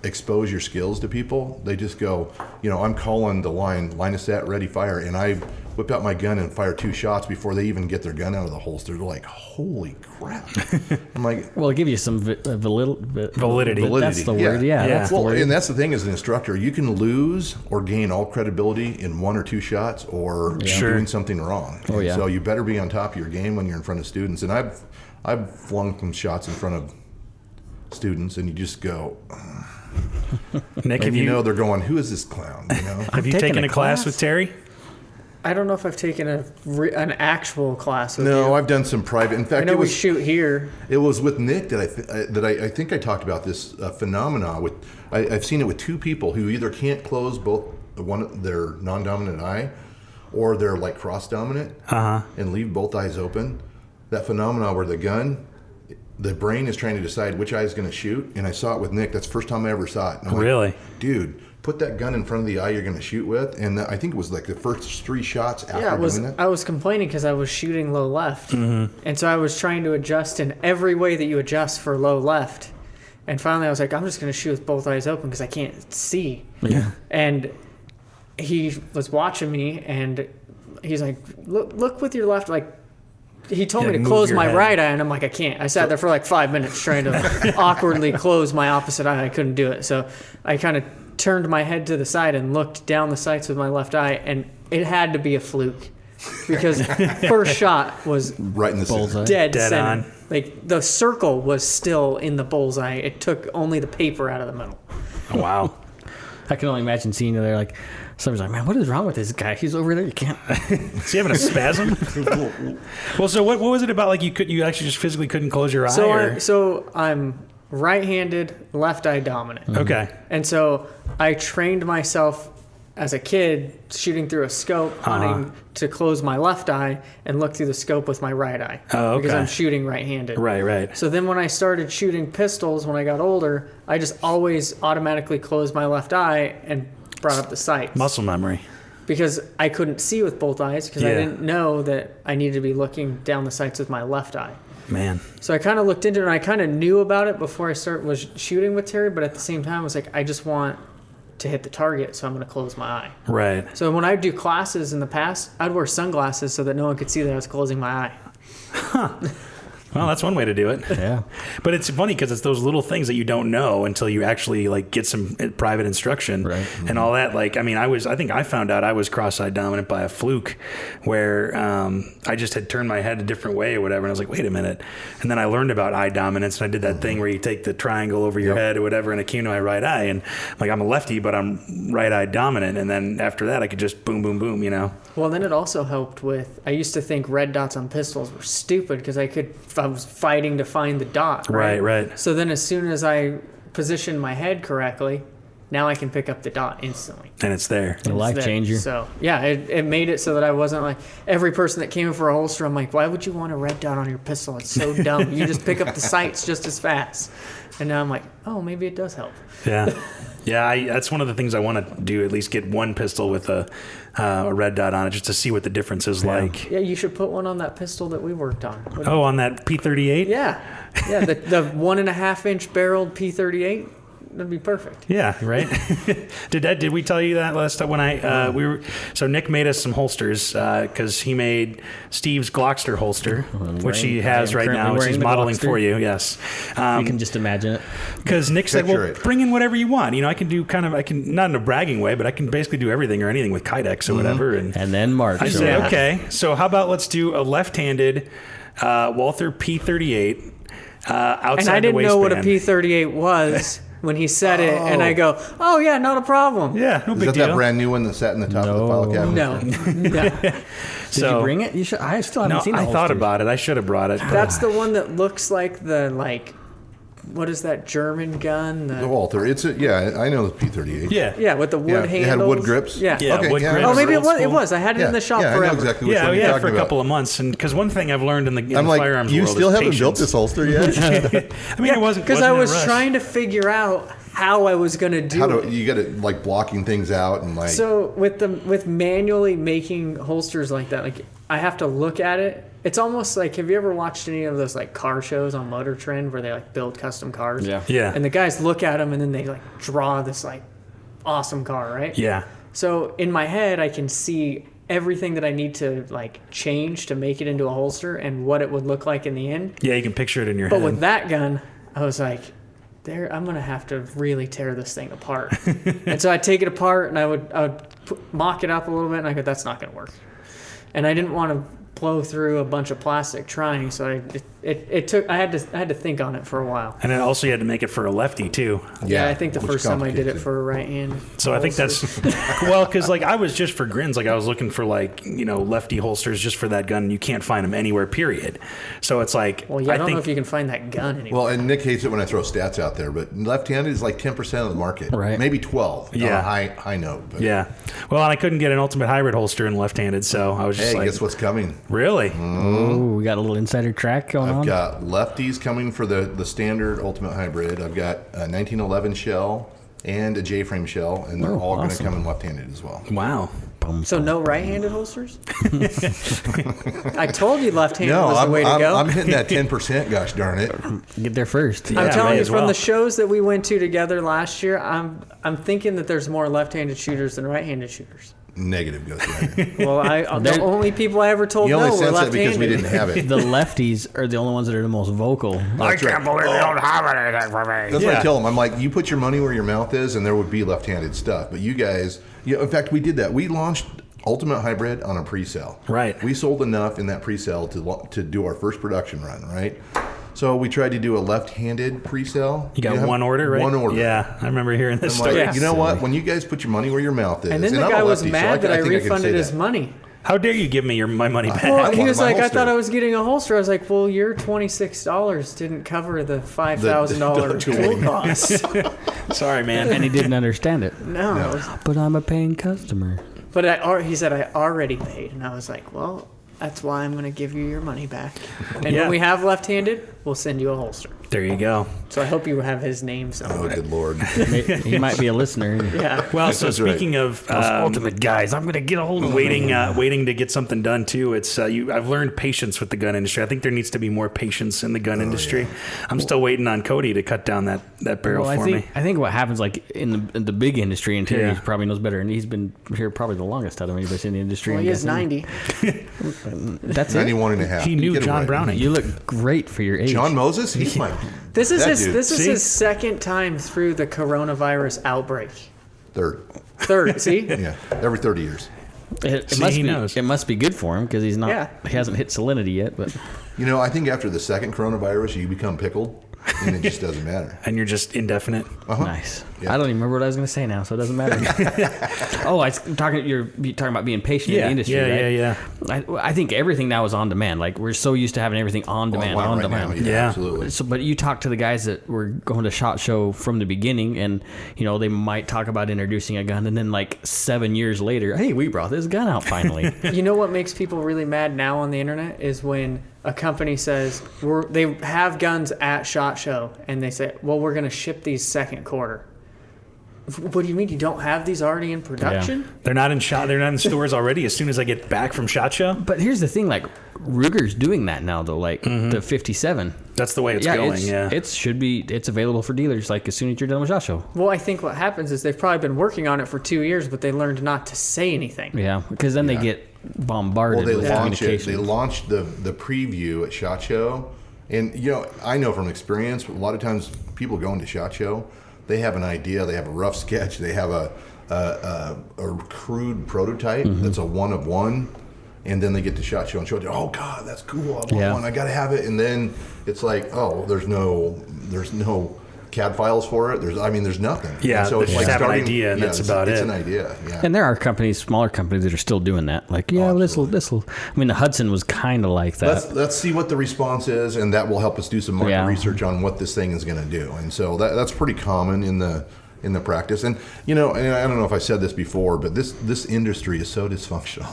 C: expose your skills to people, they just go, I'm calling the line of set, ready, fire, and I whip out my gun and fire 2 shots before they even get their gun out of the holster. They're like, holy crap. I'm like,
B: well, it gives you some validity. That's the word. Yeah. That's the word.
C: And that's the thing as an instructor, you can lose or gain all credibility in 1 or 2 shots or doing something wrong.
B: Oh, yeah.
C: So you better be on top of your game when you're in front of students. And I've flung some shots in front of students, and you just go,
A: Nick,
C: they're going, who is this clown?
A: Have you taken a class with Terry?
D: I don't know if I've taken an actual class with you.
C: No, I've done some private. In fact,
D: I know we shoot here.
C: It was with Nick that I think I talked about this phenomena. I've seen it with 2 people who either can't close their non-dominant eye, or they're cross-dominant and leave both eyes open. That phenomena where the brain is trying to decide which eye is going to shoot, and I saw it with Nick. That's the first time I ever saw it. And I'm
A: really?
C: Like, dude, put that gun in front of the eye you're going to shoot with, and I think it was the first 3 shots after doing that.
D: I was complaining because I was shooting low left, and so I was trying to adjust in every way that you adjust for low left, and finally I was like, I'm just going to shoot with both eyes open because I can't see.
B: Yeah.
D: And he was watching me, and he's like, look with your left, he told me to close my right eye, and I'm like, I can't. I sat there for 5 minutes trying to awkwardly close my opposite eye. I couldn't do it. So I kind of turned my head to the side and looked down the sights with my left eye, and it had to be a fluke because first shot was
C: right in the bullseye.
D: Dead center.
A: On.
D: The circle was still in the bullseye. It took only the paper out of the middle.
A: Oh, wow.
B: I can only imagine seeing you there somebody's like, man, what is wrong with this guy? He's over there. You can't.
A: Is he having a spasm? Well, so what was it about? You actually just physically couldn't close your eye?
D: So I'm right-handed, left eye dominant.
A: Okay.
D: And so I trained myself as a kid shooting through a scope, hunting to close my left eye and look through the scope with my right eye.
A: Oh, okay.
D: Because I'm shooting right-handed.
A: Right.
D: So then when I started shooting pistols when I got older, I just always automatically closed my left eye and brought up the sights.
A: Muscle memory.
D: Because I couldn't see with both eyes because I didn't know that I needed to be looking down the sights with my left eye.
A: Man.
D: So I kind of looked into it, and I kind of knew about it before I was shooting with Terry, but at the same time I was like, I just want to hit the target, so I'm going to close my eye.
A: Right.
D: So when I do classes in the past, I'd wear sunglasses so that no one could see that I was closing my eye.
A: Huh. Well, that's one way to do it.
B: Yeah.
A: But it's funny because it's those little things that you don't know until you actually get some private instruction and all that. I think I found out I was cross-eyed dominant by a fluke where I just had turned my head a different way or whatever. And I was like, wait a minute. And then I learned about eye dominance, and I did that thing where you take the triangle over your head or whatever, and it came to my right eye. And I'm a lefty, but I'm right-eye dominant. And then after that, I could just boom, boom, boom,
D: Well, then it also helped with, I used to think red dots on pistols were stupid because I was fighting to find the dot.
A: Right.
D: So then as soon as I positioned my head correctly, now I can pick up the dot instantly.
A: And it's there.
B: A life
D: There.
B: changer.
D: So yeah, it made it so that I wasn't like every person that came in for a holster. I'm like, why would you want a red dot on your pistol? It's so dumb. You just pick up the sights just as fast. And now I'm like, oh, maybe it does help.
A: Yeah. Yeah, that's one of the things I want to do, at least get one pistol with a red dot on it, just to see what the difference is like.
D: Yeah, you should put one on that pistol that we worked on.
A: Oh, on that P38?
D: Yeah, the 1.5 inch barreled P38. That'd be perfect.
A: Yeah, right. Did we tell you that last time when so Nick made us some holsters because he made Steve's Glockster holster, which he has right now, which he's modeling for you. Yes,
B: You can just imagine it.
A: because Nick said,
C: Picture
A: "Well,
C: it.
A: bring in whatever you want. I can do not in a bragging way, but I can basically do everything or anything with Kydex or whatever." And
B: And then Mark.
A: I
B: showed
A: say,
B: up.
A: okay, so how about let's do a left-handed Walther P38 outside
D: And I didn't
A: the
D: know what a
A: waistband.
D: P38 was when he said it, and I go, "Oh yeah, not a problem."
A: Yeah, no
C: Is
A: big
C: that
A: deal.
C: that brand new one that sat in the top of the file cabinet?
D: No, no.
B: Did
A: So-
B: you bring it? You should. I still haven't
A: No,
B: seen the
A: I thought
B: holsters.
A: about it. I should have brought it. but-
D: That's the one that looks like what is that German gun?
C: The Walther. I know the P38.
A: Yeah.
D: Yeah, with the wood handles.
C: It had wood grips.
D: Yeah.
A: Yeah,
C: Okay,
A: wood
C: yeah.
A: grips.
D: Oh, maybe it
A: Old
D: was. It
A: school.
D: was. I had it in the shop
C: I know
D: forever.
C: exactly which
A: Yeah,
C: one you're
A: yeah,
C: talking
A: for a
C: about.
A: couple of months, and because one thing I've learned in the
C: I'm like,
A: firearms
C: you
A: world
C: still
A: is
C: haven't built
A: patience.
C: this holster yet?
A: I mean, it wasn't
D: Because I
A: wasn't
D: was
A: in a rush.
D: trying to figure out how I was going to do it.
C: You got it like blocking things out and like.
D: So with manually making holsters like that, like I have to look at it. It's almost like, have you ever watched any of those like car shows on Motor Trend where they like build custom cars?
B: Yeah.
A: Yeah.
D: And the guys look at them and then they like draw this like awesome car, right?
A: Yeah.
D: So in my head, I can see everything that I need to like change to make it into a holster and what it would look like in the end.
A: Yeah, you can picture it in your
D: But
A: head.
D: with that gun, I was like, I'm gonna have to really tear this thing apart. And so I'd take it apart and I would mock it up a little bit, and I go, that's not gonna work. And I didn't want to blow through a bunch of plastic trying, so I had to think on it for a while.
A: And then also you had to make it for a lefty too.
D: Yeah, I think the
C: which
D: first time I did it
C: complicates
D: for a right hand.
A: So I think that's well, because like I was just for grins, like I was looking for like lefty holsters just for that gun. And you can't find them anywhere, period. So it's like
D: Well, yeah, I don't know
A: think
D: if you can find that gun anymore.
C: Well, and Nick hates it when I throw stats out there, but left-handed is like 10% of the market,
B: Right.
C: Maybe 12.
A: Yeah.
C: on a high note. But
A: yeah. Well, and I couldn't get an ultimate hybrid holster in left-handed, so I was just
C: Hey,
A: like,
C: guess what's coming?
A: really?
B: Ooh, we got a little insider track going
C: I've
B: on.
C: got lefties coming for the standard ultimate hybrid. I've got a 1911 shell and a J-frame shell, and they're all going to
B: awesome.
C: come in left-handed as well.
A: Wow.
D: So no right-handed holsters? I told you left-handed
C: No,
D: was the way to go.
C: I'm hitting that 10%. Gosh darn it!
B: Get there first.
A: Yeah,
D: I'm telling
A: may
D: you,
A: as
D: from
A: well.
D: the shows that we went to together last year, I'm thinking that there's more left-handed shooters than right-handed shooters.
C: Negative goes right.
D: Well, the only people I ever told
C: You
D: no
C: only
D: were
C: sense that
D: left-handed.
C: because we didn't have it.
B: The lefties are the only ones that are the most vocal.
C: That's right.
E: believe you don't have anything for me.
C: That's what
A: Yeah.
C: I tell them. I'm like, you put your money where your mouth is, and there would be left-handed stuff. But you guys, in fact, we did that. We launched Ultimate Hybrid on a pre-sale.
A: Right.
C: We sold enough in that pre-sale to do our first production run, right? So we tried to do a left-handed pre-sale.
A: You got
C: have
A: one order, right?
C: One order.
A: Yeah, I remember hearing this
C: I'm like,
A: story.
D: Yeah.
C: you know what? When you guys put your money where your mouth is,
D: And then the
C: I'm
D: guy
C: a
D: was
C: lefty, so
D: mad that I
C: think can say
D: refunded his
C: that.
D: money.
A: How dare you give me my money back?
D: Well,
C: I
D: he
C: wanted
D: was
C: my
D: like, I
C: holster.
D: thought I was getting a holster. I was like, well, your $26 didn't cover the $5,000
C: the
D: tool
C: tooling.
D: costs.
A: Sorry, man.
B: And he didn't understand it.
D: No.
B: But I'm a paying customer.
D: But he said, I already paid. And I was like, well, that's why I'm going to give you your money back. And
A: Yeah.
D: when we have left-handed, we'll send you a holster.
A: There you go.
D: So I hope you have his name
C: Oh,
D: somewhere.
C: good Lord.
B: He might be a listener.
D: Yeah.
A: Well, so
C: That's right.
A: speaking of
B: Ultimate guys, I'm gonna get a hold of
A: waiting to get something done too. It's I've learned patience with the gun industry. I think there needs to be more patience in the gun industry. I'm still waiting on Cody to cut down that barrel
B: Well,
A: for me.
B: I think what happens, like in the big industry, and Terry
A: Yeah.
B: probably knows better, and he's been here probably the longest out of anybody in the industry.
D: Well,
B: I'm
D: he is
B: guessing.
D: 90.
B: That's it.
C: 91 and a half.
A: He knew
C: Get
A: John
C: away.
A: Browning.
B: You look great for your age.
C: John Moses? He's my...
D: This is
C: That
D: his
C: dude.
D: this is
A: See?
D: his second time through the coronavirus outbreak.
C: Third.
D: See?
C: Yeah, every 30 years.
B: It
A: See,
B: must
A: he
B: be.
A: knows.
B: It must be good for him because he's not.
D: Yeah.
B: He hasn't hit salinity yet. But
C: You know, I think after the second coronavirus, you become pickled. and it just doesn't matter.
A: And you're just indefinite.
B: Nice.
C: Yeah.
B: I don't even remember what I was going to say now, so it doesn't matter. You're talking about being patient in the industry, right?
A: Yeah.
B: I think everything now is on demand. Like, we're so used to having everything on demand,
C: Online
B: on
C: right
B: demand.
C: now,
A: Yeah.
C: absolutely.
B: So, but you talk to the guys that were going to SHOT Show from the beginning, and they might talk about introducing a gun, and then like 7 years later, hey, we brought this gun out finally.
D: You know what makes people really mad now on the internet is when a company says they have guns at SHOT Show, and they say, well, we're going to ship these second quarter. What do you mean you don't have these already in production?
A: They're not in stores already as soon as I get back from SHOT Show.
B: But here's the thing, like, Ruger's doing that now, though, like the 57.
A: That's the way it's going,
B: It's available for dealers, like, as soon as you're done with SHOT Show.
D: Well, I think what happens is they've probably been working on it for 2 years, but they learned not to say anything.
B: Yeah, because then they get bombarded
C: Well,
B: with
C: they launch it.
B: communication.
C: They launched the preview at SHOT Show, and I know from experience, a lot of times people go into SHOT Show, they have an idea, they have a rough sketch, they have a crude prototype that's a one of one, and then they get to SHOT Show and show it. Oh God, that's cool! I want one. I gotta have it. And then it's like, oh, there's no CAD files for it. There's nothing.
A: Yeah,
C: and so
A: they
C: it's
A: just
C: like
A: have an idea, and that's about it.
C: It's an idea. Yeah.
B: And there are smaller companies that are still doing that. Like, this'll. I mean, the Hudson was kind of like that.
C: Let's see what the response is, and that will help us do some market research on what this thing is going to do. And so that's pretty common in the practice. And and I don't know if I said this before, but this industry is so dysfunctional.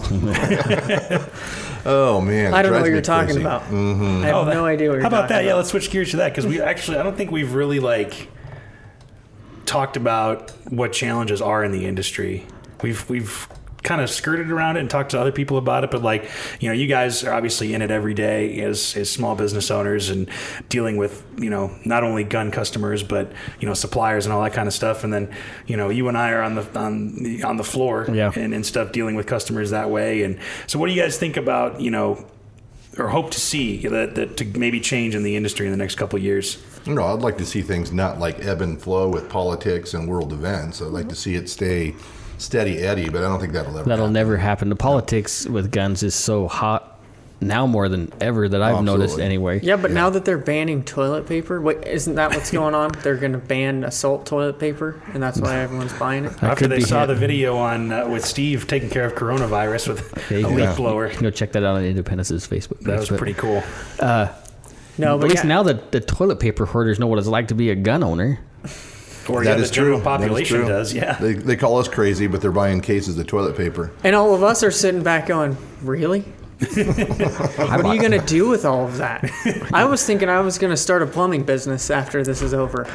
C: Oh man,
D: I don't know what you're talking about. I have no idea what you're talking about.
A: How about that? Yeah, let's switch gears to that, because I don't think we've really talked about what challenges are in the industry. We've kind of skirted around it and talked to other people about it, but you guys are obviously in it every day as small business owners and dealing with not only gun customers but suppliers and all that kind of stuff, and then you and I are on the floor and stuff, dealing with customers that way. And so what do you guys think about or hope to see that to maybe change in the industry in the next couple of years?
C: I'd like to see things not like ebb and flow with politics and world events. I'd like to see it stay steady Eddie, but I don't think that'll
B: never happen. The politics with guns is so hot now more than ever that I've noticed anyway.
D: Yeah, but now that they're banning toilet paper, isn't that what's going on? They're going to ban assault toilet paper, and that's why everyone's buying it.
A: After they saw the video on with Steve taking care of coronavirus with a leaf blower.
B: Go check that out on Independence's Facebook.
A: That was pretty cool.
B: No, but at least now the toilet paper hoarders know what it's like to be a gun owner.
A: Or the general population does, yeah.
C: They call us crazy, but they're buying cases of toilet paper.
D: And all of us are sitting back going, really? What are you going to do with all of that? I was thinking I was going to start a plumbing business after this is over.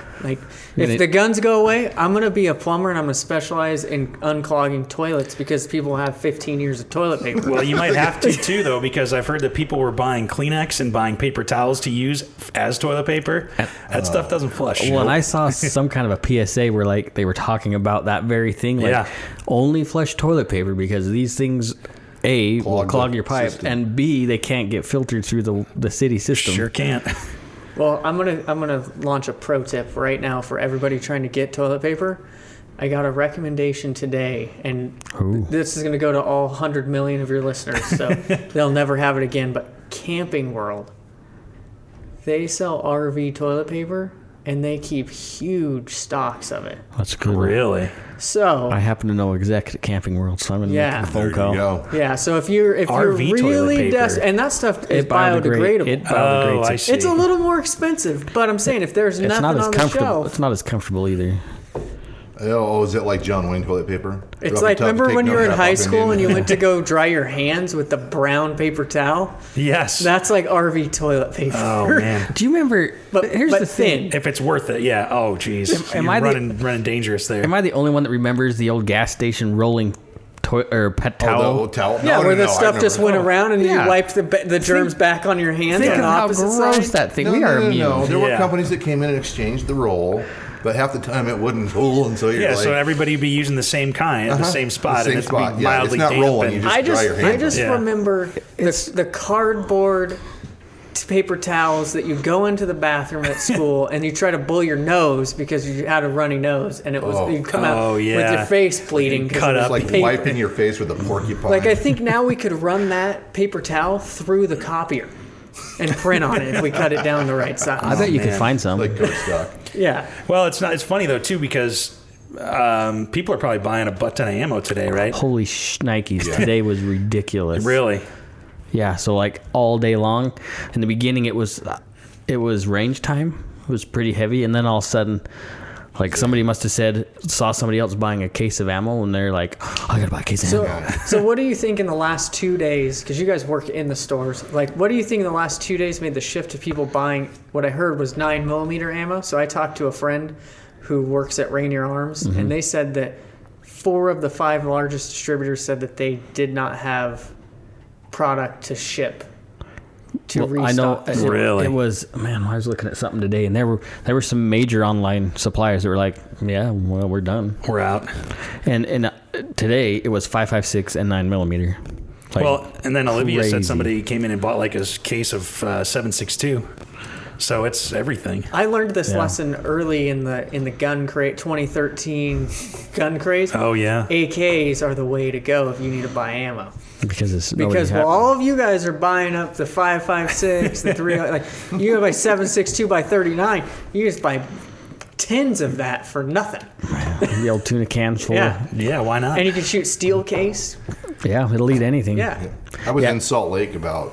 D: If the guns go away, I'm going to be a plumber, and I'm going to specialize in unclogging toilets because people have 15 years of toilet paper.
A: Well, you might have to too, though, because I've heard that people were buying Kleenex and buying paper towels to use as toilet paper. That stuff doesn't flush.
B: Well, and I saw some kind of a PSA where they were talking about that very thing. Only flush toilet paper because these things A, will clog your pipe, system. And B, they can't get filtered through the city system.
A: Sure can't.
D: Well, I'm gonna launch a pro tip right now for everybody trying to get toilet paper. I got a recommendation today, and this is gonna go to all 100 million of your listeners, so they'll never have it again. But Camping World, they sell RV toilet paper, and they keep huge stocks of it.
B: That's cool.
A: Really?
D: So
B: I happen to know a exec at Camping World, so I'm gonna make a phone call.
C: Go.
D: Yeah, so if you're really desperate, and that stuff is biodegradable.
B: It biodegrades.
A: I see.
D: It's a little more expensive, but I'm saying if there's nothing on the shelf,
B: it's not as comfortable either.
C: Oh, is it like John Wayne toilet paper?
D: It's like, remember when you were in high school and you went to go dry your hands with the brown paper towel?
A: Yes.
D: That's like RV toilet paper.
A: Oh, man.
B: Do you remember?
D: But
B: here's the thing.
A: If it's worth it, yeah. Oh, geez.
B: Am
A: You're
B: I
A: running dangerous there.
B: Am I the only one that remembers the old gas station rolling pet towel?
C: Oh, the old towel?
D: Yeah, where the stuff just went around and you wiped the germs back on your hands.
B: Think
D: on
B: of
D: the
B: how
D: opposite
B: gross
D: side.
B: that thing. We are immune.
C: No. There were companies that came in and exchanged the roll, but half the time it wouldn't roll, and so you're
A: so everybody would be using the same kind at the same spot.
C: The same
A: and
C: spot.
A: It'd be mildly
C: it's not
A: damp.
C: rolling. You just dry your hands.
D: I just remember the cardboard paper towels that you go into the bathroom at school and you try to blow your nose because you had a runny nose, and it was you come out with your face bleeding.
A: Cut up.
C: It's like wiping your face with a porcupine.
D: Like, I think now we could run that paper towel through the copier. and print on it if we cut it down the right size.
B: I bet you could find some.
C: Like cardstock.
D: Yeah.
A: Well, it's not. It's funny though too because people are probably buying a butt ton of ammo today, right?
B: Holy shnikes. Today was ridiculous.
A: Really?
B: Yeah, so like all day long. In the beginning, it was range time. It was pretty heavy, and then all of a sudden, like somebody must have saw somebody else buying a case of ammo, and they're like, oh, I gotta buy a case of ammo.
D: So what do you think in the last 2 days, because you guys work in the stores, like what do you think in the last 2 days made the shift to people buying what I heard was 9mm ammo? So I talked to a friend who works at Rainier Arms, and they said that 4 of the 5 largest distributors said that they did not have product to ship to restock.
B: I know
A: Really?
B: it was, man, I was looking at something today, and there were some major online suppliers that were like, yeah, well, we're done.
A: We're out.
B: And today it was 5.56 and 9mm. Like,
A: Well, and then Olivia
B: crazy.
A: said somebody came in and bought like a case of 7.62. So it's everything.
D: I learned this lesson early in the gun crate 2013 gun craze.
A: Oh yeah.
D: AKs are the way to go if you need to buy ammo.
B: because
D: all of you guys are buying up the 5.56, the 3, like you go buy 7.62 by 39, you just buy tins of that for nothing.
B: the old tuna cans full.
D: Yeah.
A: Yeah. Why not?
D: And you can shoot steel case.
B: Yeah, it'll eat anything.
D: Yeah.
C: I was in Salt Lake about,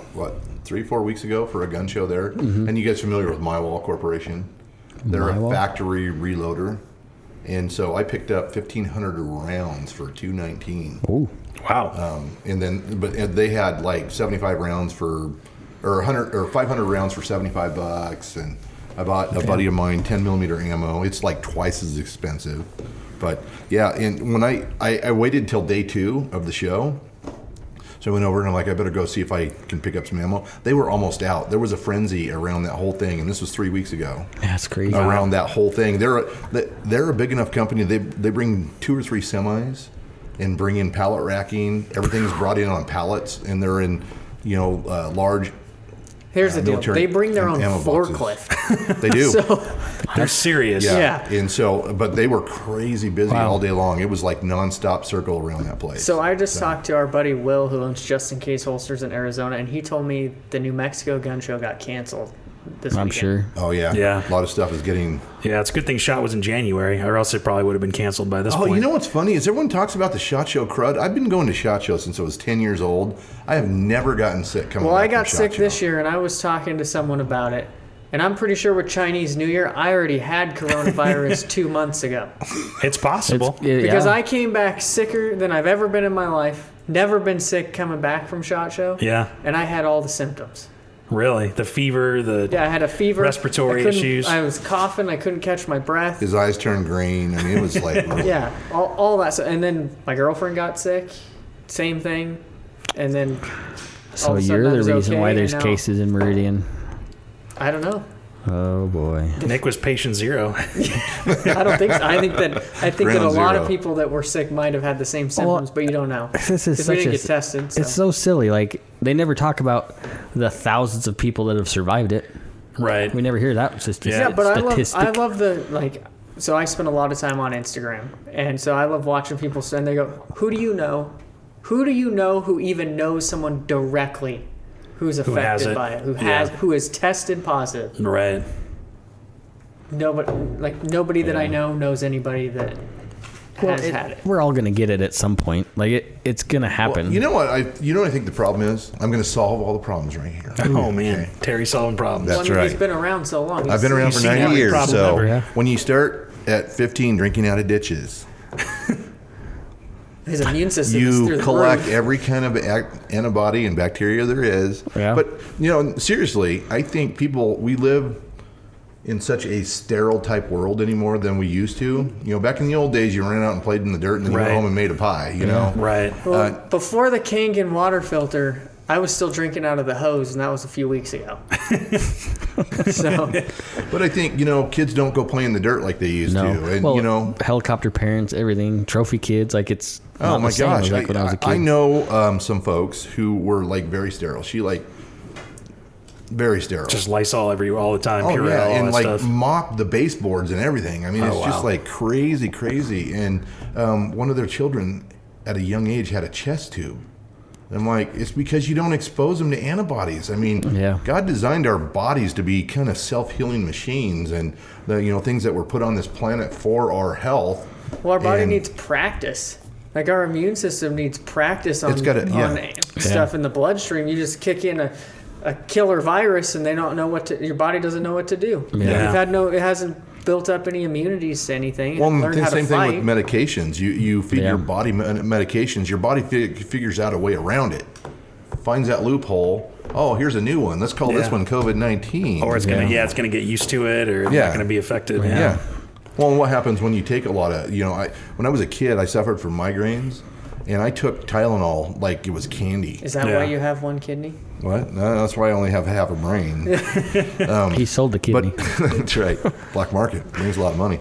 C: 3-4 weeks ago for a gun show there. And you guys familiar with Mywall Corporation? They're
B: Mywall?
C: a factory reloader. And so I picked up 1,500 rounds for $219.
B: Ooh.
A: Wow.
C: But they had like 75 rounds or 100 or 500 rounds for $75. And I bought a buddy of mine 10mm ammo. It's like twice as expensive. But yeah, and when I waited till day 2 of the show. So I went over and I'm like, I better go see if I can pick up some ammo. They were almost out. There was a frenzy around that whole thing, and this was 3 weeks ago.
B: That's crazy.
C: Around that whole thing, they're a big enough company. They bring 2 or 3 semis and bring in pallet racking. Everything's brought in on pallets, and they're in large.
D: Here's the deal.
C: military
D: They bring their own
C: ammo boxes.
D: forklift.
C: They do.
D: So
A: They're serious.
D: Yeah.
C: And so, but they were crazy busy all day long. It was like nonstop circle around that place.
D: So I just talked to our buddy Will, who owns Just In Case Holsters in Arizona, and he told me the New Mexico gun show got canceled this
B: I'm
D: weekend.
B: sure.
C: Oh yeah.
A: Yeah.
C: A lot of stuff is getting.
A: Yeah. It's a good thing SHOT was in January, or else it probably would have been canceled by this
C: Oh,
A: point.
C: you know what's funny is everyone talks about the SHOT Show crud. I've been going to SHOT Show since I was 10 years old. I have never gotten sick coming
D: Well,
C: back
D: I got
C: from
D: sick
C: SHOT
D: this
C: Show.
D: year, and I was talking to someone about it. And I'm pretty sure with Chinese New Year, I already had coronavirus 2 months ago.
A: It's possible.
D: Because I came back sicker than I've ever been in my life. Never been sick coming back from SHOT Show.
A: Yeah.
D: And I had all the symptoms.
A: Really, the fever,
D: Yeah, I had a fever.
A: Respiratory
D: I couldn't-
A: issues.
D: I was coughing. I couldn't catch my breath.
C: His eyes turned green. I mean, it was like.
D: Yeah, all that stuff. And then my girlfriend got sick. Same thing. And then
B: So
D: all of a sudden
B: you're
D: I
B: the
D: was
B: reason
D: okay,
B: why
D: and
B: there's
D: now-
B: cases in Meridian.
D: I don't know.
B: Oh boy.
A: Nick was patient 0.
D: I don't think so. I think that a
C: Ground
D: lot
C: zero.
D: of people that were sick might have had the same symptoms, but you don't know.
B: This is
D: Because we
B: such
D: didn't
B: a.
D: get tested. So.
B: It's so silly. Like they never talk about the thousands of people that have survived it.
A: Right.
B: We never hear that statistic.
A: Yeah,
D: But
B: statistic.
D: I love the like. So I spend a lot of time on Instagram, and so I love watching people. And they go, "Who do you know? Who do you know who even knows someone directly who's
A: has
D: affected
A: it.
D: by it?
A: Yeah.
D: Who is tested positive?
A: Right.
D: Nobody that I know knows anybody that has had it.
B: We're all gonna get it at some point. Like it's gonna happen.
C: Well, you know what I think the problem is? I'm going to solve all the problems right here.
A: Oh man, Terry solving problems.
C: That's
D: He's
C: right.
D: been around so long.
C: I've been around for
A: seen
C: 90
A: every
C: years.
A: problem
C: So
A: ever.
B: Yeah.
C: when you start at 15 drinking out of ditches,
D: His immune system is through
C: you
D: the
C: collect
D: roof.
C: every kind of antibody and bacteria there is.
B: Yeah.
C: But seriously, I think we live in such a sterile type world anymore than we used to. Back in the old days, you ran out and played in the dirt, and then you
A: Right.
C: went home and made a pie.
A: Right.
D: Well, before the Kangen water filter, I was still drinking out of the hose, and that was a few weeks ago. So
C: But I think kids don't go play in the dirt like they used to, and
B: well, helicopter parents, everything, trophy kids, like it's.
C: Oh
B: not
C: my
B: the same
C: gosh!
B: as like when I was a kid.
C: I know some folks who were like very sterile. Very sterile.
A: Just Lysol all the time.
C: Oh
A: Purell,
C: yeah,
A: all
C: and
A: that
C: like
A: stuff.
C: mop the baseboards and everything. I mean, it's just
A: wow.
C: like crazy. And one of their children, at a young age, had a chest tube, I'm like, it's because you don't expose them to antibodies. I mean,
B: Yeah.
C: God designed our bodies to be kind of self-healing machines, and things that were put on this planet for our health.
D: Well, our body
C: And-
D: needs practice. Like our immune system needs practice on,
C: It's gotta-
D: on
C: yeah.
D: stuff in the bloodstream. You just kick in a killer virus, and they don't know your body doesn't know what to do.
B: Yeah.
D: It hasn't built up any immunities to anything.
C: Well,
D: Learned
C: the
D: how
C: same
D: to fight.
C: thing with medications. You feed
B: Yeah.
C: your body medications. Your body figures out a way around it. Finds that loophole. Oh, here's a new one. Let's call this
A: Yeah.
C: one COVID-19.
A: Or it's gonna get used to it, or it's
C: Yeah.
A: not gonna be effective.
C: Yeah. Well, and what happens when you take a lot of, when I was a kid, I suffered from migraines, and I took Tylenol like it was candy.
D: Is that
A: Yeah.
D: why you have one kidney?
C: What? No, that's why I only have half a brain.
B: He sold the kidney.
C: But that's right. Black market brings a lot of money.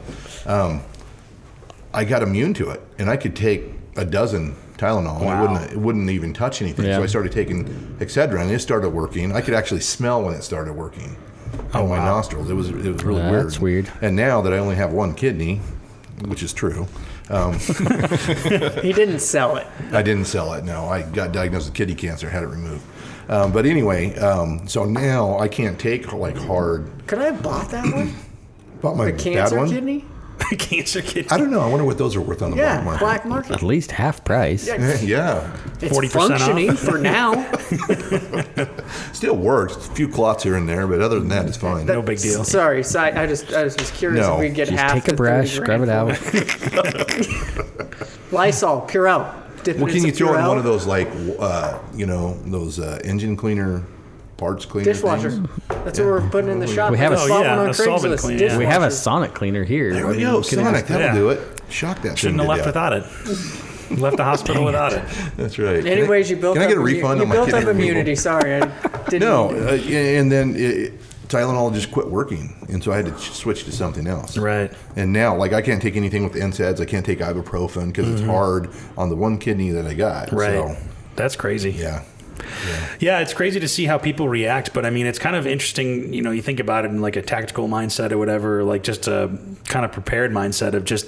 C: I got immune to it, and I could take a dozen Tylenol,
A: Wow.
C: and it wouldn't even touch anything.
B: Yeah.
C: So I started taking Excedrin, and it started working. I could actually smell when it started working on my nostrils. It was really weird.
B: That's weird.
C: And now that I only have one kidney, which is true,
D: He didn't sell it.
C: I didn't sell it. No, I got diagnosed with kidney cancer, had it removed. But anyway, so now I can't take like hard.
D: Could I have bought that one?
C: Bought my
D: The
C: bad
D: cancer
C: one.
D: kidney?
A: Cancer kidney.
C: I don't know. I wonder what those are worth on the
D: Yeah,
C: black market.
D: black market.
B: At least half price.
C: Yeah,
D: It's
A: 40% off.
D: functioning for now.
C: still works. A few clots here and there, but other than that, it's fine.
A: No big deal.
D: Sorry, I just was curious
C: No.
D: if we'd get
B: Just
D: half.
B: take a
D: the
B: brush,
D: 30
B: scrub it
D: grand
B: out.
D: for it. Lysol, Pure Out. Dip it
C: Well,
D: in
C: can you
D: some
C: throw in
D: Purell.
C: one of those those engine cleaner, parts cleaner
D: Dishwasher.
C: things?
D: That's what we're putting in the shop.
B: We have
D: There's
B: a-
D: spot
A: Oh, yeah,
D: one on
A: a solvent
D: Craigslist.
A: cleaner, yeah.
B: We have a
D: Dishwasher.
B: Sonic cleaner here.
C: There we go. Sonic, that'll
A: yeah.
C: do it. Shock that
A: Shouldn't
C: thing
A: have
C: to
A: left
C: death.
A: without it. Left the hospital without it.
C: That's right.
D: Anyways, you built
C: Can
D: up
C: I get a refund
D: you
C: on my
D: built
C: kidney
D: up
C: removal?
D: immunity. Sorry, I didn't.
C: No, and then Tylenol just quit working, and so I had to switch to something else.
A: Right.
C: And now, like, I can't take anything with NSAIDs. I can't take ibuprofen because it's hard on the one kidney that I got.
A: Right.
C: So,
A: That's crazy.
C: yeah.
A: Yeah, it's crazy to see how people react, but I mean, it's kind of interesting, you think about it in like a tactical mindset or whatever, like just a kind of prepared mindset of just,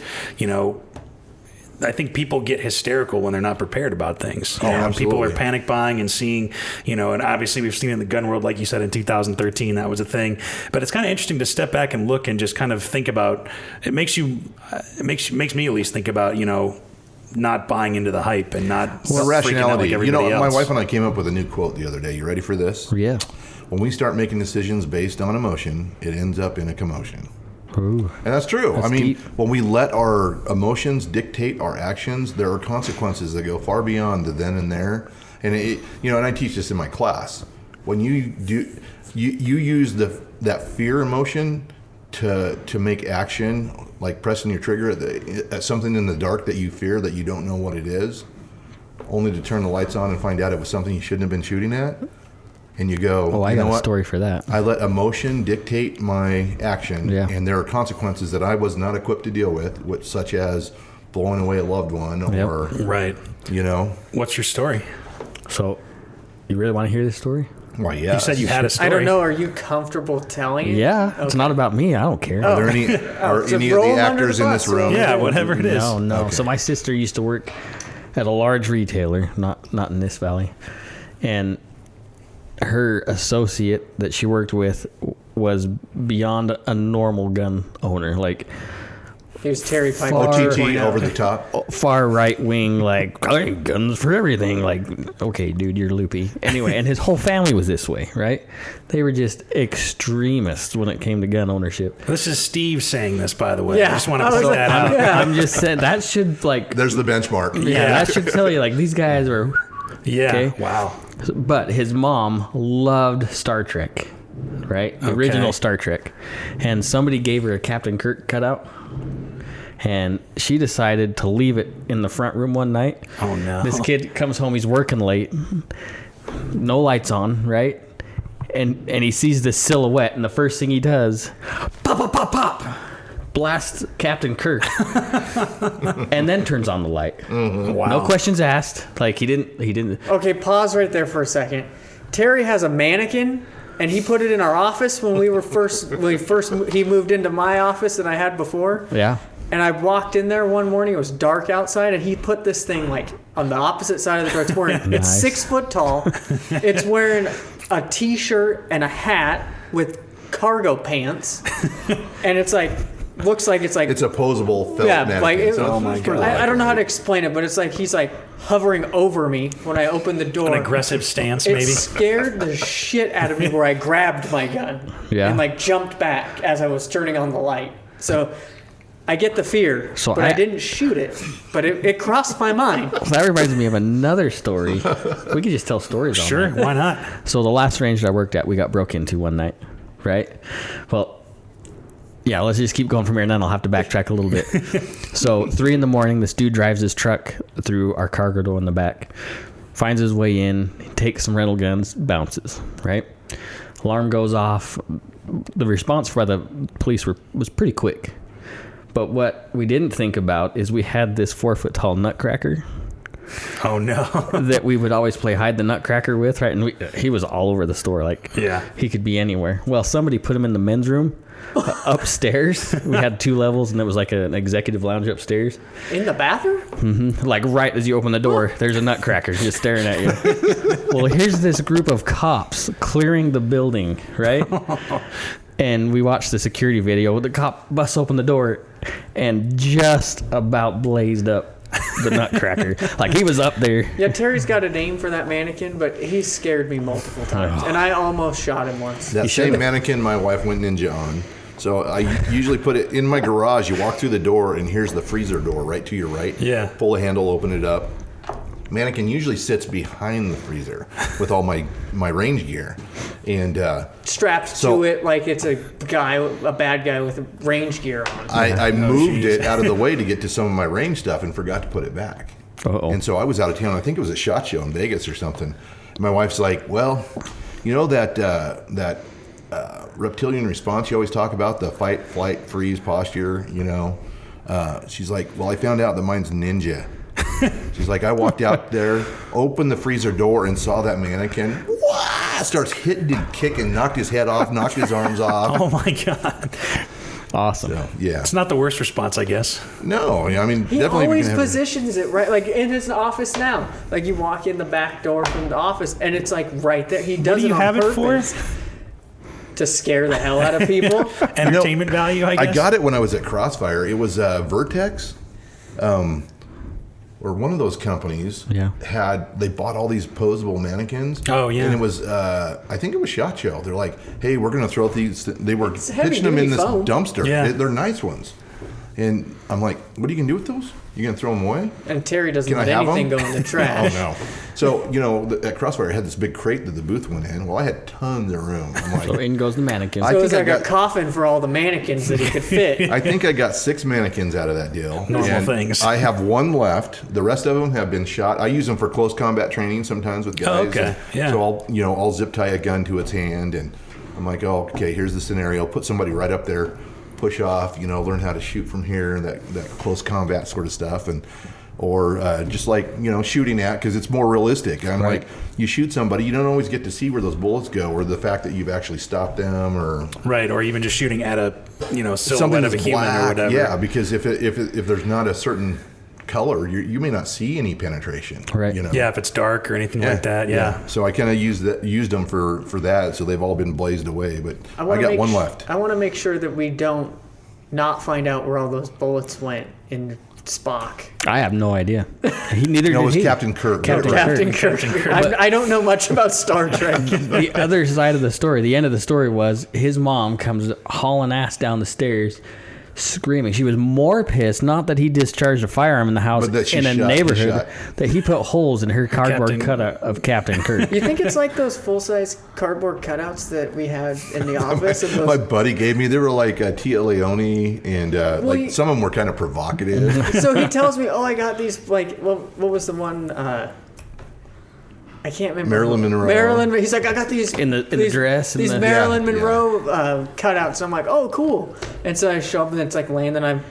A: I think people get hysterical when they're not prepared about things.
C: Oh,
A: People are
C: absolutely.
A: panic buying and seeing, and obviously we've seen in the gun world, like you said, in 2013, that was a thing. But it's kind of interesting to step back and look and just kind of think about, it makes me at least think about, not buying into the hype and not
C: The
A: freaking out
C: rationality.
A: like everybody else.
C: My wife and I came up with a new quote the other day. You ready for this?
B: Yeah.
C: When we start making decisions based on emotion, it ends up in a commotion.
B: Ooh.
C: And that's true.
B: That's
C: I mean,
B: deep.
C: when we let our emotions dictate our actions, there are consequences that go far beyond the then and there. And and I teach this in my class. When you use that fear emotion to make action, like pressing your trigger at something in the dark that you fear that you don't know what it is, only to turn the lights on and find out it was something you shouldn't have been shooting at. And you go,
B: Oh, I
C: you know
B: got a
C: what?
B: story for that.
C: I let emotion dictate my action,
B: Yeah.
C: and there are consequences that I was not equipped to deal with, such as blowing away a loved one, or
A: Right. What's your story?
B: So, you really want to hear this story?
C: Why, yeah.
A: You said you had a story.
D: I don't know. Are you comfortable telling it?
B: Yeah. It's not about me. I don't care.
C: Are there are
D: so
C: any of
D: throw
C: the
D: 'em under
C: actors
D: the
C: in
D: bus,
C: this room?
A: Yeah, whatever it is.
B: No.
C: Okay.
B: So my sister used to work at a large retailer, not in this valley, and her associate that she worked with was beyond a normal gun owner, like
D: He was Terry Piper.
B: Far-
C: OTT over the top.
B: far right wing, like "Hey, guns for everything. Like, okay, dude, you're loopy. Anyway, and his whole family was this way, right? They were just extremists when it came to gun ownership.
A: This is Steve saying this, by the way.
D: Yeah.
A: I just want to
D: I was
A: point
D: like,
A: that out.
D: yeah.
B: I'm just saying that should like,
C: There's the benchmark.
B: yeah, that should tell you like these guys are.
A: Yeah.
B: Okay.
A: Wow.
B: But his mom loved Star Trek, right? The original Star Trek. And somebody gave her a Captain Kirk cutout. And she decided to leave it in the front room one night.
A: Oh, no.
B: This kid comes home, he's working late. No lights on, right? And he sees this silhouette, and the first thing he does, pop, pop, pop, pop, blasts Captain Kirk. And then turns on the light.
A: Wow.
B: No questions asked. Like he didn't.
D: Okay, pause right there for a second. Terry has a mannequin, and he put it in our office when he moved into my office that I had before.
B: Yeah.
D: And I walked in there one morning. It was dark outside, and he put this thing like on the opposite side of the door. It's wearing. It's 6 foot tall. It's wearing a t-shirt and a hat with cargo pants, and it's like looks like it's
C: opposable felt
D: yeah,
C: mannequin.
D: like it,
C: So
A: oh my God.
D: I don't know how to explain it, but it's like he's like hovering over me when I open the door.
A: An aggressive stance,
D: It
A: maybe.
D: scared the shit out of me where I grabbed my gun and like jumped back as I was turning on the light. So I get the fear,
B: So
D: but I didn't shoot it. But it crossed my mind.
B: So that reminds me of another story. We could just tell stories all
A: Sure,
B: night.
A: why not?
B: So the last range that I worked at, we got broke into one night, right? Well, yeah, let's just keep going from here, and then I'll have to backtrack a little bit. So 3 a.m, this dude drives his truck through our cargo door in the back, finds his way in, takes some rental guns, bounces, right? Alarm goes off. The response by the police was pretty quick. But what we didn't think about is we had this 4 foot tall nutcracker
A: Oh, no.
B: that we would always play hide the nutcracker with, right? And he was all over the store. Like,
A: Yeah.
B: he could be anywhere. Well, somebody put him in the men's room upstairs. We had 2 levels, and it was like an executive lounge upstairs.
D: In the bathroom?
B: Like, right as you open the door, there's a nutcracker just staring at you. Well, here's this group of cops clearing the building, right? And we watched the security video. The cop busts open the door and just about blazed up the nutcracker. Like, he was up there.
D: Yeah, Terry's got a name for that mannequin, but he scared me multiple times. And I almost shot him once.
C: That same mannequin my wife went ninja on. So I usually put it in my garage. You walk through the door, and here's the freezer door right to your right.
A: Yeah.
C: Pull the handle, open it up. Mannequin usually sits behind the freezer with all my range gear. And
D: Strapped to it like it's a bad guy with range gear on.
C: I moved it out of the way to get to some of my range stuff and forgot to put it back.
B: Uh-oh.
C: And so I was out of town. I think it was a SHOT Show in Vegas or something. My wife's like, well, you know that reptilian response you always talk about, the fight, flight, freeze posture, you know? She's like, well, I found out that mine's ninja. She's like, I walked out there, opened the freezer door, and saw that mannequin. Wah! Starts hitting and kicking, knocked his head off, knocked his arms off.
A: Oh, my God.
B: Awesome.
C: So, yeah.
A: It's not the worst response, I guess.
C: No, I mean,
D: He
C: definitely.
D: always positions it right, like in his office now. Like you walk in the back door from the office, and it's like right there. He does
A: What do you
D: it on
A: have it
D: purpose to scare the hell out of people.
A: Entertainment value, I guess.
C: I got it when I was at Crossfire. It was Vertex. Or one of those companies they bought all these posable mannequins.
A: Oh, yeah.
C: And it was, I think it was SHOT Show. They're like, hey, we're going to throw these. They were
D: It's
C: pitching them in this
D: heavy-duty foam.
C: dumpster.
A: Yeah.
C: They're nice ones. And I'm like, what are you going to do with those? You going to throw them away?
D: And Terry doesn't
C: Can I
D: let
C: have
D: anything
C: them?
D: go in the trash.
C: Oh, no. So, you know, at Crossfire, I had this big crate that the booth went in. Well, I had tons of room. I'm like,
B: So in goes the mannequin.
C: I
D: So it was
C: think
D: like
C: I
D: a
C: got-
D: coffin for all the mannequins that he could fit.
C: I think I got 6 mannequins out of that deal.
A: Normal
C: And
A: things.
C: I have 1 left. The rest of them have been shot. I use them for close combat training sometimes with guys.
A: Oh, okay.
C: And
A: Yeah.
C: So I'll zip tie a gun to its hand, and I'm like, oh, okay, here's the scenario. Put somebody right up there, push off. Learn how to shoot from here, and that close combat sort of stuff, or just like shooting at, because it's more realistic. I'm like, you shoot somebody, you don't always get to see where those bullets go, or the fact that you've actually stopped them, or
A: Right, or even just shooting at a silhouette
C: something
A: of a
C: that's
A: human
C: black.
A: or whatever.
C: Yeah, because if there's not a certain color, you may not see any penetration.
B: Right.
A: Yeah, if it's dark or anything like that. Yeah.
C: So I kind of used them for that. So they've all been blazed away, but I got 1 left.
D: I want to make sure that we don't not find out where all those bullets went in Spock.
B: I have no idea. Neither
C: No,
B: did
C: it was
B: he.
C: Captain Kirk.
B: Captain
C: Right.
B: Kirk.
D: Captain Kirk. I don't know much about Star Trek.
B: The other side of the story, the end of the story was his mom comes hauling ass down the stairs screaming. She was more pissed, not that he discharged a firearm in the house
C: But that she
B: in a
C: shot the
B: neighborhood,
C: shot.
B: that he put holes in her cardboard
A: Captain-
B: cutout of Captain Kirk.
D: You think it's like those full-size cardboard cutouts that we had in the office? Of those,
C: My buddy gave me. They were like Tia Leone, and some of them were kind of provocative.
D: so he tells me, "Oh, I got these." Like, what was the one? I can't remember.
C: Marilyn Monroe.
D: Marilyn. He's like, I got these
B: In the
D: these,
B: dress and
D: These
B: the-
D: Marilyn
C: Yeah,
D: Monroe cutouts. I'm like, oh, cool. And so I show up and it's like laying, and I'm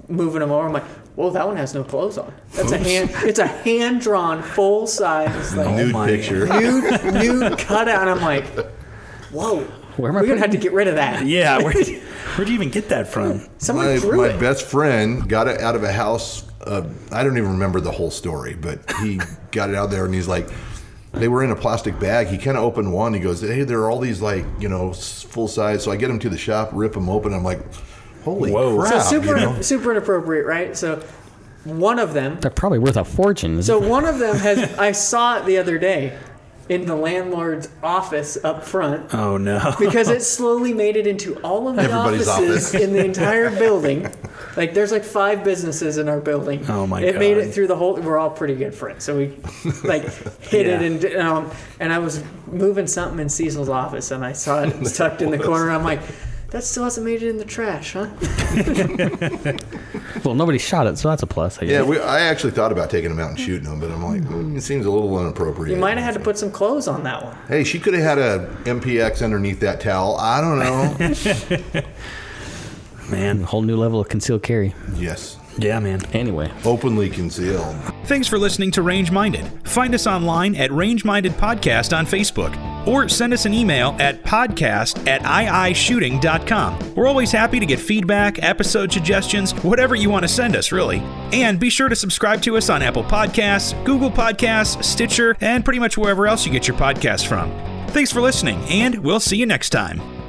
D: moving them over. I'm like, whoa, that one has no clothes on. That's It's a hand drawn, full size, like
C: Nude picture.
D: nude cutout. And I'm like, whoa.
B: Where am I
D: We're gonna
B: putting-
D: have to get rid of that.
A: Yeah. Where'd you even get that from?
D: Someone threw
C: My
D: it.
C: best friend got it out of a house. I don't even remember the whole story, but he got it out there, and he's like, they were in a plastic bag. He kind of opened one. He goes, hey, there are all these full size. So I get them to the shop, rip them open. I'm like, holy crap.
D: So super inappropriate, right? So one of them.
B: They're probably worth a fortune.
D: So one of them has. I saw it the other day in the landlord's office up front.
A: Oh no!
D: Because it slowly made it into all of the
C: Everybody's
D: offices
C: office.
D: in the entire building. Like there's like 5 businesses in our building.
A: Oh my
D: It made
A: God.
D: it through the whole. We're all pretty good friends, so we like hit
A: Yeah.
D: it and I was moving something in Cecil's office and I saw it tucked in the corner. I'm like, that still hasn't made it in the trash, huh?
B: Well, nobody shot it, so that's a plus. I guess.
C: Yeah, I actually thought about taking them out and shooting them, but I'm like, it seems a little inappropriate.
D: You might have had to put some clothes on that one.
C: Hey, she could have had a MPX underneath that towel. I don't know.
A: Man.
B: A whole new level of concealed carry.
C: Yes.
A: Yeah, man.
B: Anyway.
C: Openly concealed.
A: Thanks for listening to Range Minded. Find us online at Range Minded Podcast on Facebook, or send us an email at podcast@iishooting.com. We're always happy to get feedback, episode suggestions, whatever you want to send us, really. And be sure to subscribe to us on Apple Podcasts, Google Podcasts, Stitcher, and pretty much wherever else you get your podcasts from. Thanks for listening, and we'll see you next time.